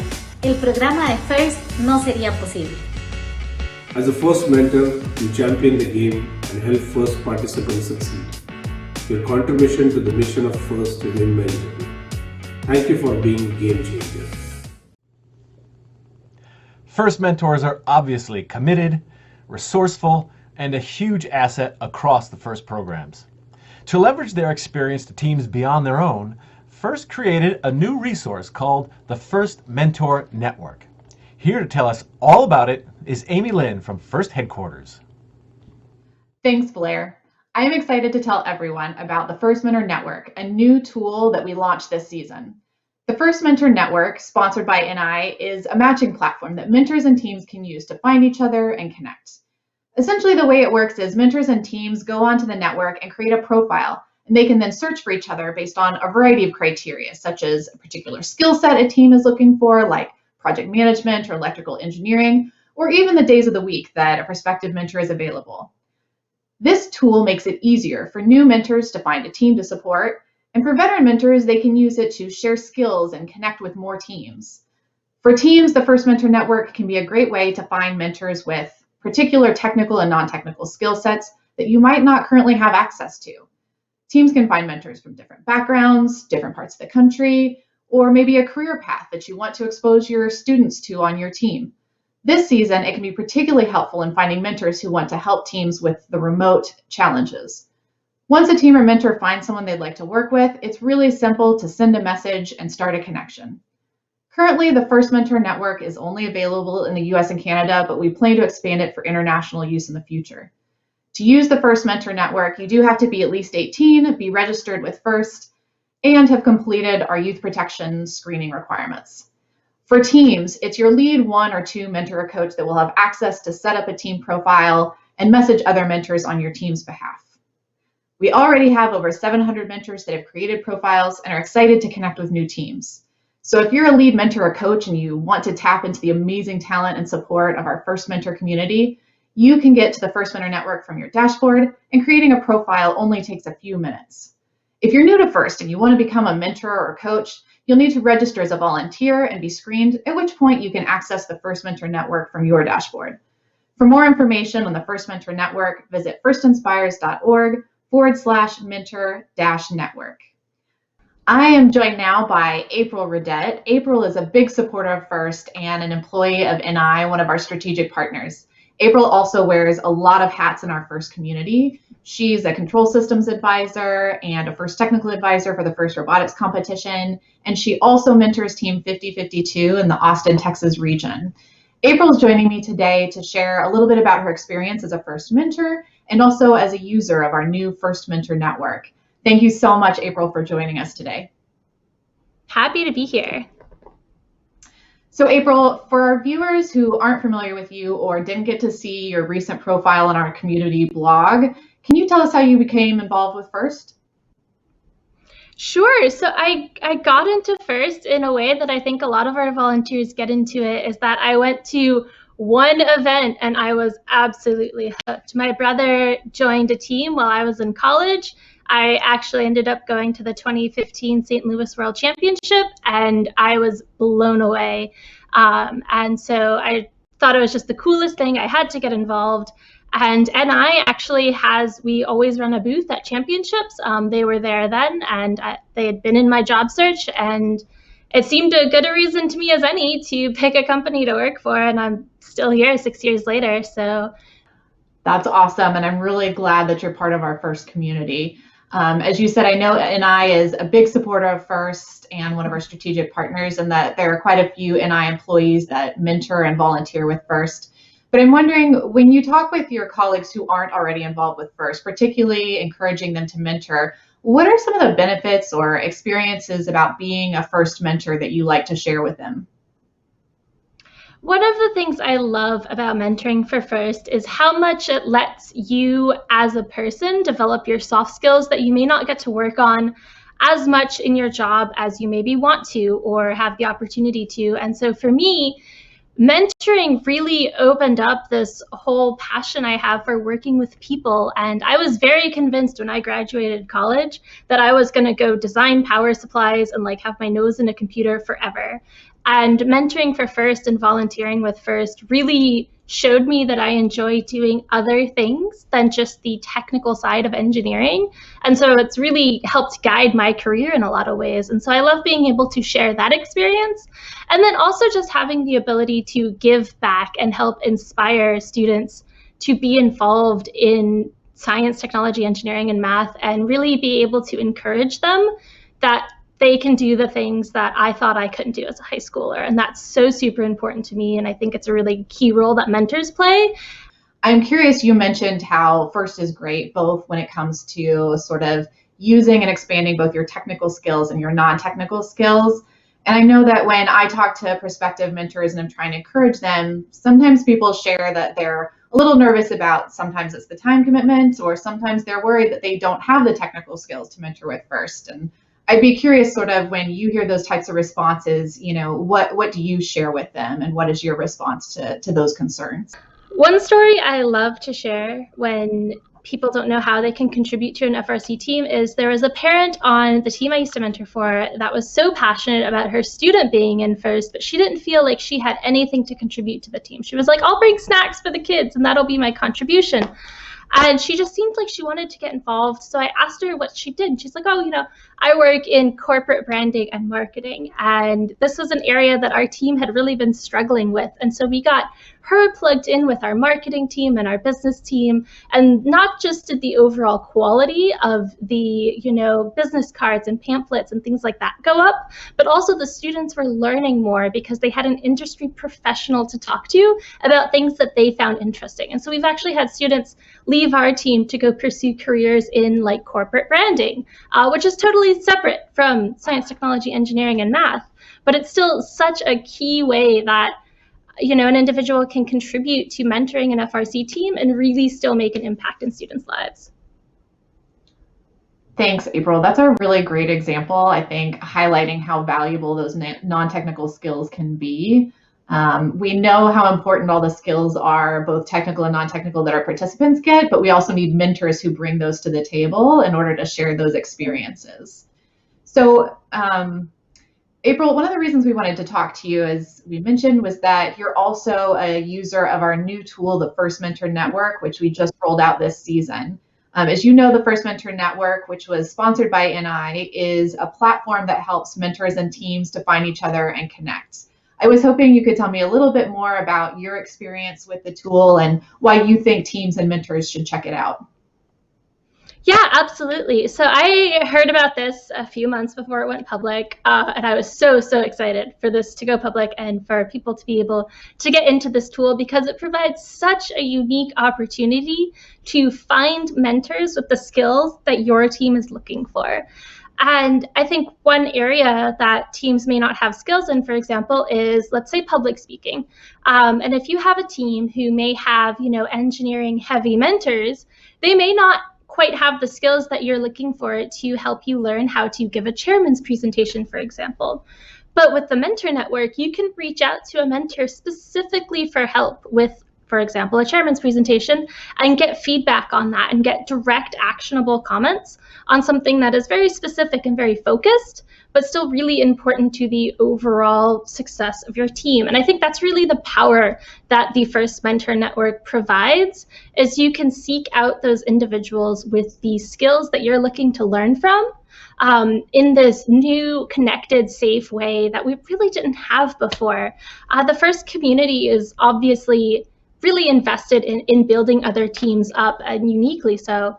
el programa de FIRST no sería posible. As a FIRST mentor, you champion the game and help FIRST participants succeed. Your contribution to the mission of FIRST is immeasurable. Thank you for being a game changer. FIRST mentors are obviously committed, resourceful, and a huge asset across the FIRST programs. To leverage their experience to teams beyond their own, FIRST created a new resource called the FIRST Mentor Network. Here to tell us all about it is Amy Lynn from FIRST Headquarters. Thanks, Blair. I am excited to tell everyone about the FIRST Mentor Network, a new tool that we launched this season. The FIRST Mentor Network, sponsored by NI, is a matching platform that mentors and teams can use to find each other and connect. Essentially, the way it works is mentors and teams go onto the network and create a profile, and they can then search for each other based on a variety of criteria, such as a particular skill set a team is looking for, like project management or electrical engineering, or even the days of the week that a prospective mentor is available. This tool makes it easier for new mentors to find a team to support, and for veteran mentors, they can use it to share skills and connect with more teams. For teams, the FIRST Mentor Network can be a great way to find mentors with particular technical and non-technical skill sets that you might not currently have access to. Teams can find mentors from different backgrounds, different parts of the country, or maybe a career path that you want to expose your students to on your team. This season, it can be particularly helpful in finding mentors who want to help teams with the remote challenges. Once a team or mentor finds someone they'd like to work with, it's really simple to send a message and start a connection. Currently, the FIRST Mentor Network is only available in the US and Canada, but we plan to expand it for international use in the future. To use the FIRST Mentor Network, you do have to be at least 18, be registered with FIRST, and have completed our youth protection screening requirements. For teams, it's your lead 1 or 2 mentor or coach that will have access to set up a team profile and message other mentors on your team's behalf. We already have over 700 mentors that have created profiles and are excited to connect with new teams. So if you're a lead mentor or coach and you want to tap into the amazing talent and support of our FIRST Mentor community, you can get to the FIRST Mentor Network from your dashboard, and creating a profile only takes a few minutes. If you're new to FIRST and you want to become a mentor or coach, you'll need to register as a volunteer and be screened, at which point you can access the FIRST Mentor Network from your dashboard. For more information on the FIRST Mentor Network, visit firstinspires.org/mentor-network. I am joined now by April Rudet. April is a big supporter of FIRST and an employee of NI, one of our strategic partners. April also wears a lot of hats in our FIRST community. She's a control systems advisor and a FIRST technical advisor for the FIRST robotics competition, and she also mentors Team 5052 in the Austin, Texas region. April is joining me today to share a little bit about her experience as a FIRST mentor and also as a user of our new FIRST Mentor Network. Thank you so much, April, for joining us today. Happy to be here. So April, for our viewers who aren't familiar with you or didn't get to see your recent profile on our community blog, can you tell us how you became involved with FIRST? Sure. So I got into FIRST in a way that I think a lot of our volunteers get into it, is that I went to one event and I was absolutely hooked. My brother joined a team while I was in college. I actually ended up going to the 2015 St. Louis World Championship, and I was blown away. And so I thought it was just the coolest thing. I had to get involved. And NI actually we always run a booth at championships. They were there then, and they had been in my job search, and it seemed a good a reason to me as any to pick a company to work for, and I'm still here 6 years later. So that's awesome, and I'm really glad that you're part of our FIRST community. As you said, I know NI is a big supporter of FIRST and one of our strategic partners, and that there are quite a few NI employees that mentor and volunteer with FIRST. But I'm wondering, when you talk with your colleagues who aren't already involved with FIRST, particularly encouraging them to mentor, what are some of the benefits or experiences about being a FIRST mentor that you like to share with them? One of the things I love about mentoring for FIRST is how much it lets you as a person develop your soft skills that you may not get to work on as much in your job as you maybe want to or have the opportunity to. And so for me, mentoring really opened up this whole passion I have for working with people. And I was very convinced when I graduated college that I was going to go design power supplies and like have my nose in a computer forever. And mentoring for FIRST and volunteering with FIRST really showed me that I enjoy doing other things than just the technical side of engineering. And so it's really helped guide my career in a lot of ways. And so I love being able to share that experience. And then also just having the ability to give back and help inspire students to be involved in science, technology, engineering, and math, and really be able to encourage them that they can do the things that I thought I couldn't do as a high schooler. And that's so super important to me. And I think it's a really key role that mentors play. I'm curious, you mentioned how FIRST is great, both when it comes to sort of using and expanding both your technical skills and your non-technical skills. And I know that when I talk to prospective mentors and I'm trying to encourage them, sometimes people share that they're a little nervous about, sometimes it's the time commitment, or sometimes they're worried that they don't have the technical skills to mentor with FIRST. And I'd be curious, sort of, when you hear those types of responses, you know, what do you share with them, and what is your response to those concerns? One story I love to share when people don't know how they can contribute to an FRC team is there was a parent on the team I used to mentor for that was so passionate about her student being in FIRST, but she didn't feel like she had anything to contribute to the team. She was like, I'll bring snacks for the kids and that'll be my contribution. And she just seemed like she wanted to get involved. So I asked her what she did. And she's like, oh, you know, I work in corporate branding and marketing. And this was an area that our team had really been struggling with. And so we got her plugged in with our marketing team and our business team. And not just did the overall quality of the, you know, business cards and pamphlets and things like that go up, but also the students were learning more because they had an industry professional to talk to about things that they found interesting. And so we've actually had students leave our team to go pursue careers in like corporate branding, which is totally separate from science, technology, engineering, and math. But it's still such a key way that, you know, an individual can contribute to mentoring an FRC team and really still make an impact in students' lives. Thanks, April. That's a really great example, I think, highlighting how valuable those non-technical skills can be. We know how important all the skills are, both technical and non-technical, that our participants get, but we also need mentors who bring those to the table in order to share those experiences. So, April, one of the reasons we wanted to talk to you, as we mentioned, was that you're also a user of our new tool, the First Mentor Network, which we just rolled out this season. As you know, the First Mentor Network, which was sponsored by NI, is a platform that helps mentors and teams to find each other and connect. I was hoping you could tell me a little bit more about your experience with the tool and why you think teams and mentors should check it out. Yeah, absolutely. So I heard about this a few months before it went public, and I was so excited for this to go public and for people to be able to get into this tool because it provides such a unique opportunity to find mentors with the skills that your team is looking for. And I think one area that teams may not have skills in, for example, is, let's say, public speaking. And if you have a team who may have, you know, engineering heavy mentors, they may not quite have the skills that you're looking for to help you learn how to give a chairman's presentation, for example. But with the Mentor Network, you can reach out to a mentor specifically for help with, for example, a chairman's presentation, and get feedback on that and get direct actionable comments on something that is very specific and very focused, but still really important to the overall success of your team. And I think that's really the power that the First Mentor Network provides, is you can seek out those individuals with the skills that you're looking to learn from in this new, connected, safe way that we really didn't have before. The FIRST community is obviously really invested in building other teams up, and uniquely so.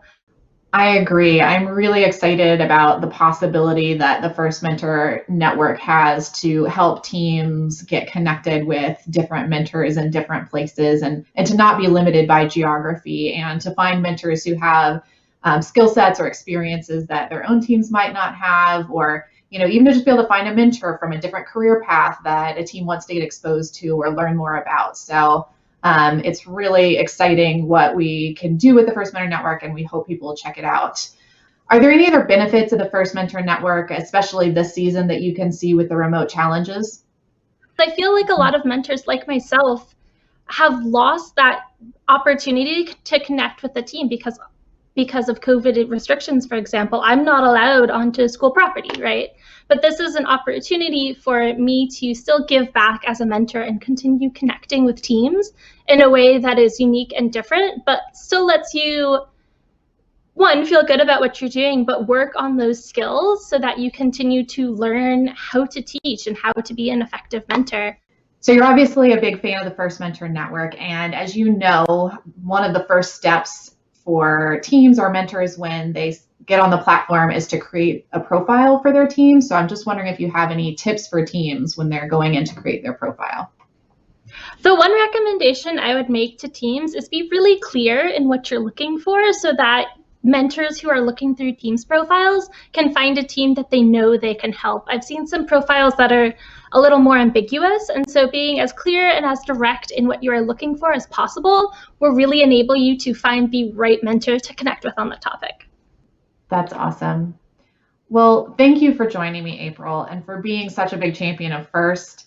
I agree. I'm really excited about the possibility that the First Mentor Network has to help teams get connected with different mentors in different places, and to not be limited by geography, and to find mentors who have skill sets or experiences that their own teams might not have, or, you know, even to just be able to find a mentor from a different career path that a team wants to get exposed to or learn more about. So it's really exciting what we can do with the First Mentor Network, and we hope people will check it out. Are there any other benefits of the First Mentor Network, especially this season, that you can see with the remote challenges? I feel like a lot of mentors like myself have lost that opportunity to connect with the team because of COVID restrictions, for example. I'm not allowed onto school property, right? But this is an opportunity for me to still give back as a mentor and continue connecting with teams in a way that is unique and different, but still lets you, one, feel good about what you're doing, but work on those skills so that you continue to learn how to teach and how to be an effective mentor. So you're obviously a big fan of the First Mentor Network, and as you know, one of the first steps for teams or mentors when they get on the platform is to create a profile for their team. So I'm just wondering if you have any tips for teams when they're going in to create their profile. The one recommendation I would make to teams is be really clear in what you're looking for so that mentors who are looking through teams profiles can find a team that they know they can help. I've seen some profiles that are a little more ambiguous, and so being as clear and as direct in what you are looking for as possible will really enable you to find the right mentor to connect with on the topic. That's awesome. Well, thank you for joining me, April, and for being such a big champion of FIRST.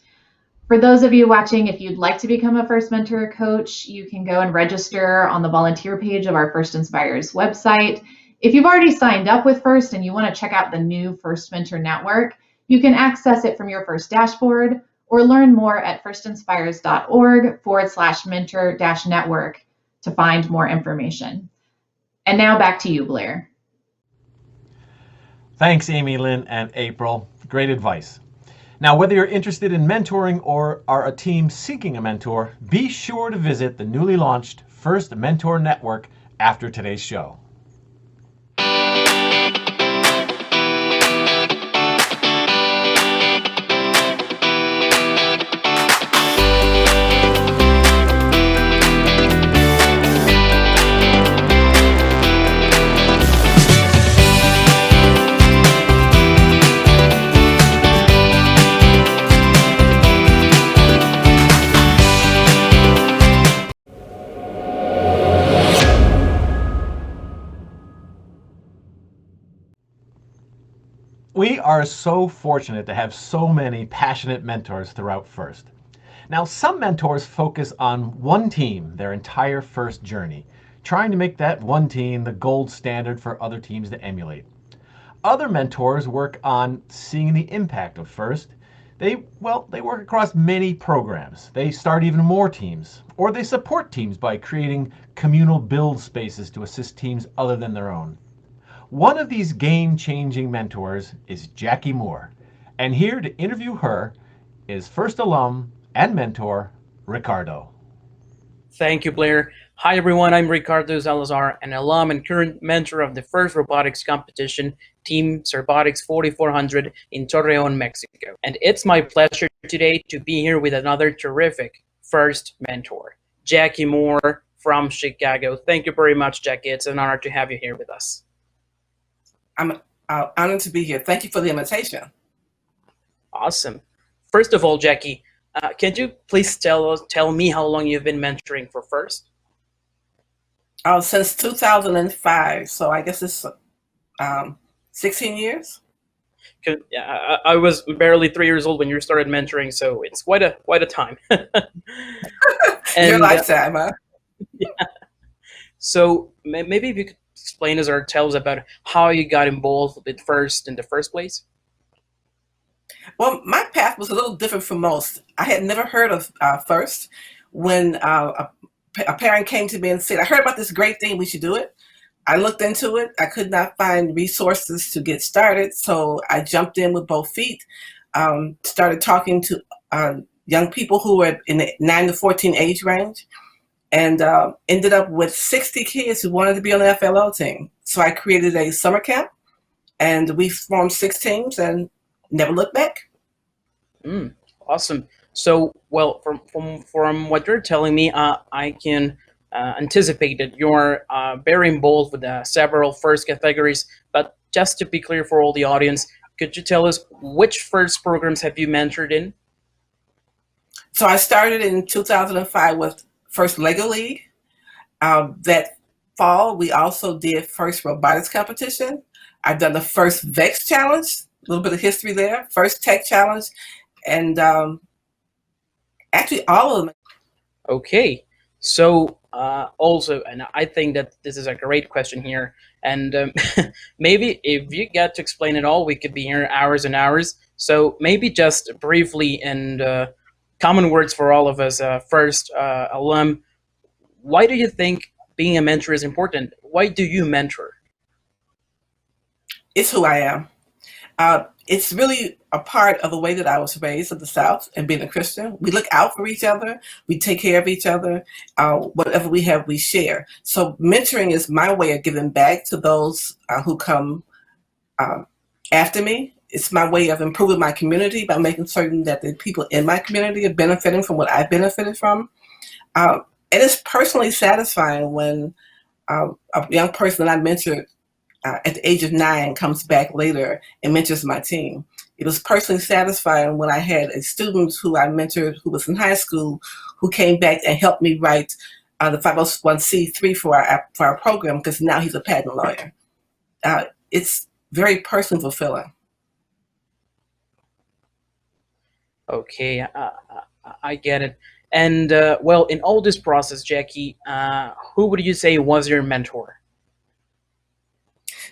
For those of you watching, if you'd like to become a FIRST Mentor coach, you can go and register on the volunteer page of our FIRST Inspires website. If you've already signed up with FIRST and you want to check out the new FIRST Mentor Network, you can access it from your FIRST dashboard or learn more at firstinspires.org/mentor-network to find more information. And now back to you, Blair. Thanks, Amy Lynn and April. Great advice. Now, whether you're interested in mentoring or are a team seeking a mentor, be sure to visit the newly launched First Mentor Network after today's show. We are so fortunate to have so many passionate mentors throughout FIRST. Now, some mentors focus on one team their entire FIRST journey, trying to make that one team the gold standard for other teams to emulate. Other mentors work on seeing the impact of FIRST. They work across many programs. They start even more teams, or they support teams by creating communal build spaces to assist teams other than their own. One of these game-changing mentors is Jackie Moore, and here to interview her is FIRST alum and mentor, Ricardo. Thank you, Blair. Hi, everyone. I'm Ricardo Salazar, an alum and current mentor of the FIRST robotics competition, Team Robotics 4400 in Torreon, Mexico. And it's my pleasure today to be here with another terrific FIRST mentor, Jackie Moore from Chicago. Thank you very much, Jackie. It's an honor to have you here with us. I'm honored to be here. Thank you for the invitation. Awesome. First of all, Jackie, can you please tell me how long you've been mentoring for FIRST? Since 2005, so I guess it's 16 years. I was barely 3 years old when you started mentoring, so it's quite a time. Your lifetime, huh? Yeah. So maybe if you could explain us or tell us about how you got involved with FIRST in the first place. Well, my path was a little different from most. I had never heard of FIRST. When a parent came to me and said, I heard about this great thing, we should do it. I looked into it. I could not find resources to get started, so I jumped in with both feet, started talking to young people who were in the 9 to 14 age range, and ended up with 60 kids who wanted to be on the FLL team. So I created a summer camp, and we formed 6 teams and never looked back. Awesome. So, well, from what you're telling me, I can anticipate that you're very involved with several FIRST categories. But just to be clear for all the audience, could you tell us which FIRST programs have you mentored in? So I started in 2005 with FIRST Lego League. That fall, we also did FIRST Robotics Competition. I've done the FIRST VEX Challenge, a little bit of history there, FIRST Tech Challenge, and Actually, all of them. Okay, so also, and I think that this is a great question here, and maybe if you get to explain it all, we could be here hours and hours. So maybe just briefly and common words for all of us. First, alum, why do you think being a mentor is important? Why do you mentor? It's who I am. It's really a part of the way that I was raised in the South and being a Christian. We look out for each other. We take care of each other. Whatever we have, we share. So mentoring is my way of giving back to those who come after me. It's my way of improving my community by making certain that the people in my community are benefiting from what I benefited from. And it's personally satisfying when a young person that I mentored at the age of 9 comes back later and mentors my team. It was personally satisfying when I had a student who I mentored who was in high school who came back and helped me write the 501c3 for our program because now he's a patent lawyer. It's very personally fulfilling. Okay, I get it. And well, in all this process, Jackie, who would you say was your mentor?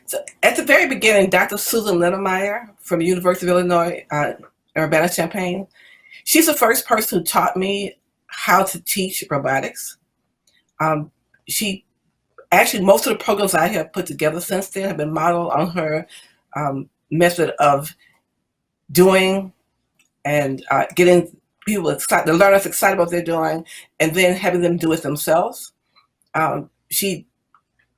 So at the very beginning, Dr. Susan Linnemeyer from the University of Illinois, Urbana-Champaign, she's the first person who taught me how to teach robotics. She actually, most of the programs I have put together since then have been modeled on her method of doing and getting people excited, the learners excited about what they're doing, and then having them do it themselves. She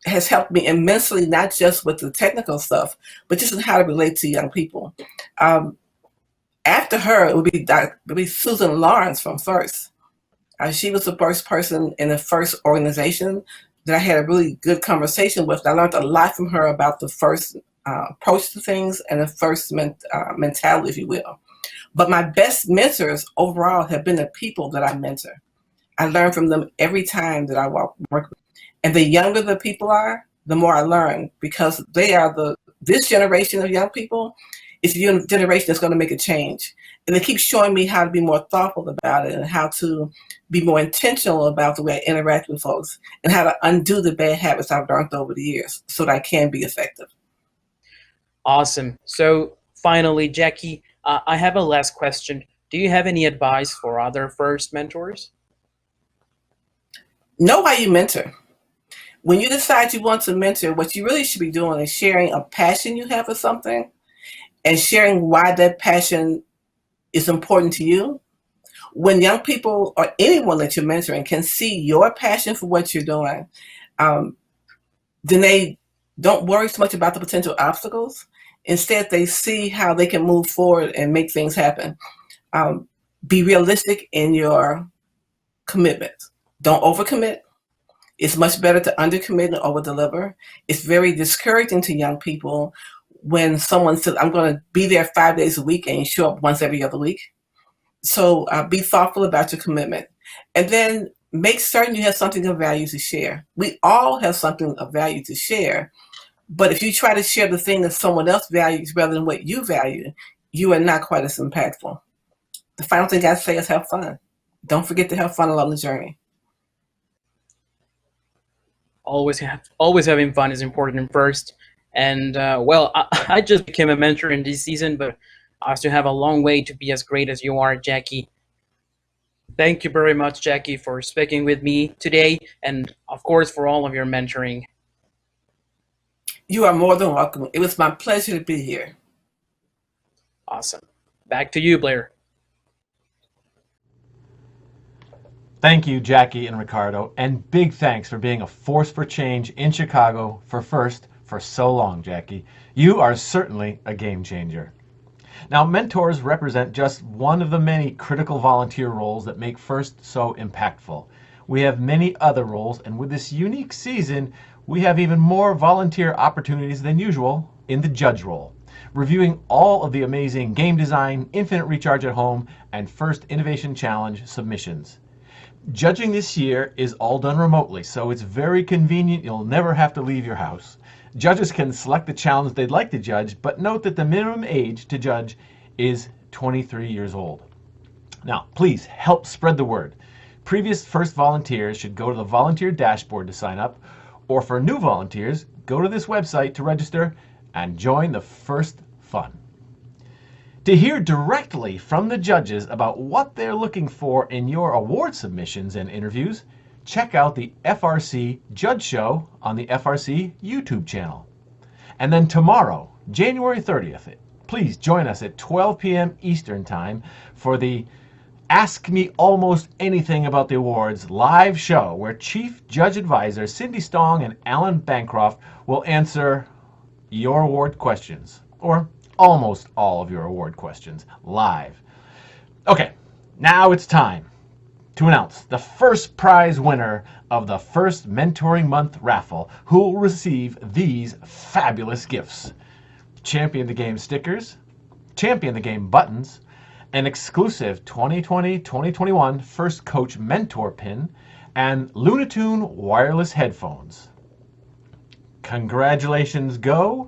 has helped me immensely, not just with the technical stuff, but just in how to relate to young people. After her, it would be Susan Lawrence from FIRST. She was the first person in the FIRST organization that I had a really good conversation with. I learned a lot from her about the FIRST approach to things and the FIRST mentality, if you will. But my best mentors overall have been the people that I mentor. I learn from them every time that I work with. And the younger the people are, the more I learn, because they are this generation of young people is the generation that's going to make a change. And they keep showing me how to be more thoughtful about it and how to be more intentional about the way I interact with folks and how to undo the bad habits I've learned over the years so that I can be effective. Awesome. So finally, Jackie, I have a last question. Do you have any advice for other FIRST mentors? Know why you mentor. When you decide you want to mentor, what you really should be doing is sharing a passion you have for something and sharing why that passion is important to you. When young people or anyone that you're mentoring can see your passion for what you're doing, then they don't worry so much about the potential obstacles. Instead, they see how they can move forward and make things happen. Be realistic in your commitment. Don't overcommit. It's much better to undercommit and overdeliver. It's very discouraging to young people when someone says, I'm going to be there 5 days a week and you show up once every other week. So be thoughtful about your commitment. And then make certain you have something of value to share. We all have something of value to share. But if you try to share the thing that someone else values rather than what you value, you are not quite as impactful. The final thing I say is have fun. Don't forget to have fun along the journey. Always having fun is important first. And well, I just became a mentor in this season, but I still have a long way to be as great as you are, Jackie. Thank you very much, Jackie, for speaking with me today, and of course for all of your mentoring. You are more than welcome. It was my pleasure to be here. Awesome. Back to you, Blair. Thank you, Jackie and Ricardo, and big thanks for being a force for change in Chicago for FIRST for so long, Jackie. You are certainly a game changer. Now, mentors represent just one of the many critical volunteer roles that make FIRST so impactful. We have many other roles, and with this unique season, we have even more volunteer opportunities than usual in the judge role, reviewing all of the amazing game design, Infinite Recharge at Home, and FIRST Innovation Challenge submissions. Judging this year is all done remotely, so it's very convenient. You'll never have to leave your house. Judges can select the challenge they'd like to judge, but note that the minimum age to judge is 23 years old. Now, please help spread the word. Previous first volunteers should go to the volunteer dashboard to sign up, or for new volunteers, go to this website to register and join the first fun. To hear directly from the judges about what they're looking for in your award submissions and interviews, check out the FRC Judge Show on the FRC YouTube channel. And then tomorrow, January 30th, please join us at 12 p.m. Eastern Time for the Ask Me Almost Anything About the Awards live show, where Chief Judge Advisor Cindy Stong and Alan Bancroft will answer your award questions, or almost all of your award questions, live. Okay, now it's time to announce the first prize winner of the first Mentoring Month raffle, who will receive these fabulous gifts: Champion the Game stickers, Champion the Game buttons, an exclusive 2020-2021 First Coach Mentor pin, and Lunatune wireless headphones. Congratulations go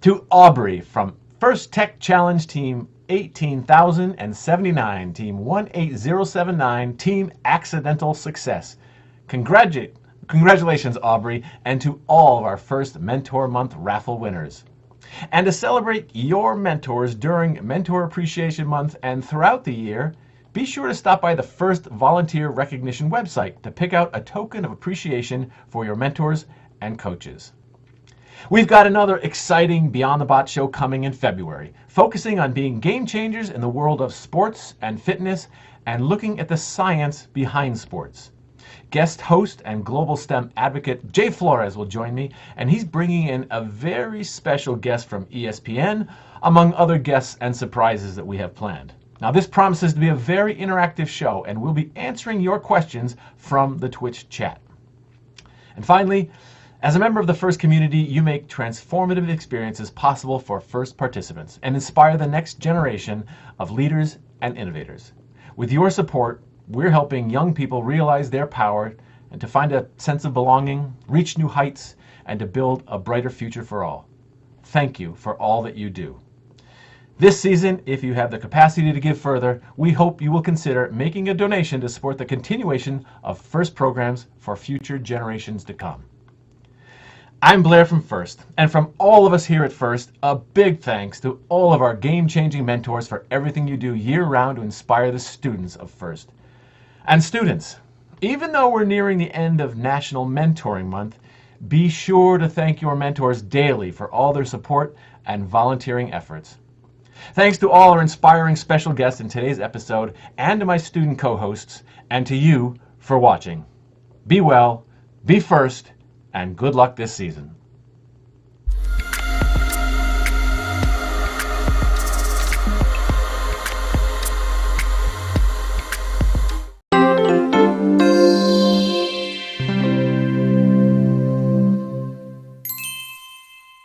to Aubrey from First Tech Challenge Team 18,079, Team 18079, Team Accidental Success. Congratulations, Aubrey, and to all of our first Mentor Month raffle winners. And to celebrate your mentors during Mentor Appreciation Month and throughout the year, be sure to stop by the First Volunteer Recognition website to pick out a token of appreciation for your mentors and coaches. We've got another exciting Beyond the Bot show coming in February, focusing on being game changers in the world of sports and fitness and looking at the science behind sports. Guest host and global STEM advocate Jay Flores will join me, and he's bringing in a very special guest from ESPN, among other guests and surprises that we have planned. Now, this promises to be a very interactive show, and we'll be answering your questions from the Twitch chat. And finally, as a member of the FIRST community, you make transformative experiences possible for FIRST participants and inspire the next generation of leaders and innovators. With your support, we're helping young people realize their power and to find a sense of belonging, reach new heights, and to build a brighter future for all. Thank you for all that you do. This season, if you have the capacity to give further, we hope you will consider making a donation to support the continuation of FIRST programs for future generations to come. I'm Blair from FIRST, and from all of us here at FIRST, a big thanks to all of our game-changing mentors for everything you do year-round to inspire the students of FIRST. And students, even though we're nearing the end of National Mentoring Month, be sure to thank your mentors daily for all their support and volunteering efforts. Thanks to all our inspiring special guests in today's episode, and to my student co-hosts, and to you for watching. Be well, be FIRST, and good luck this season.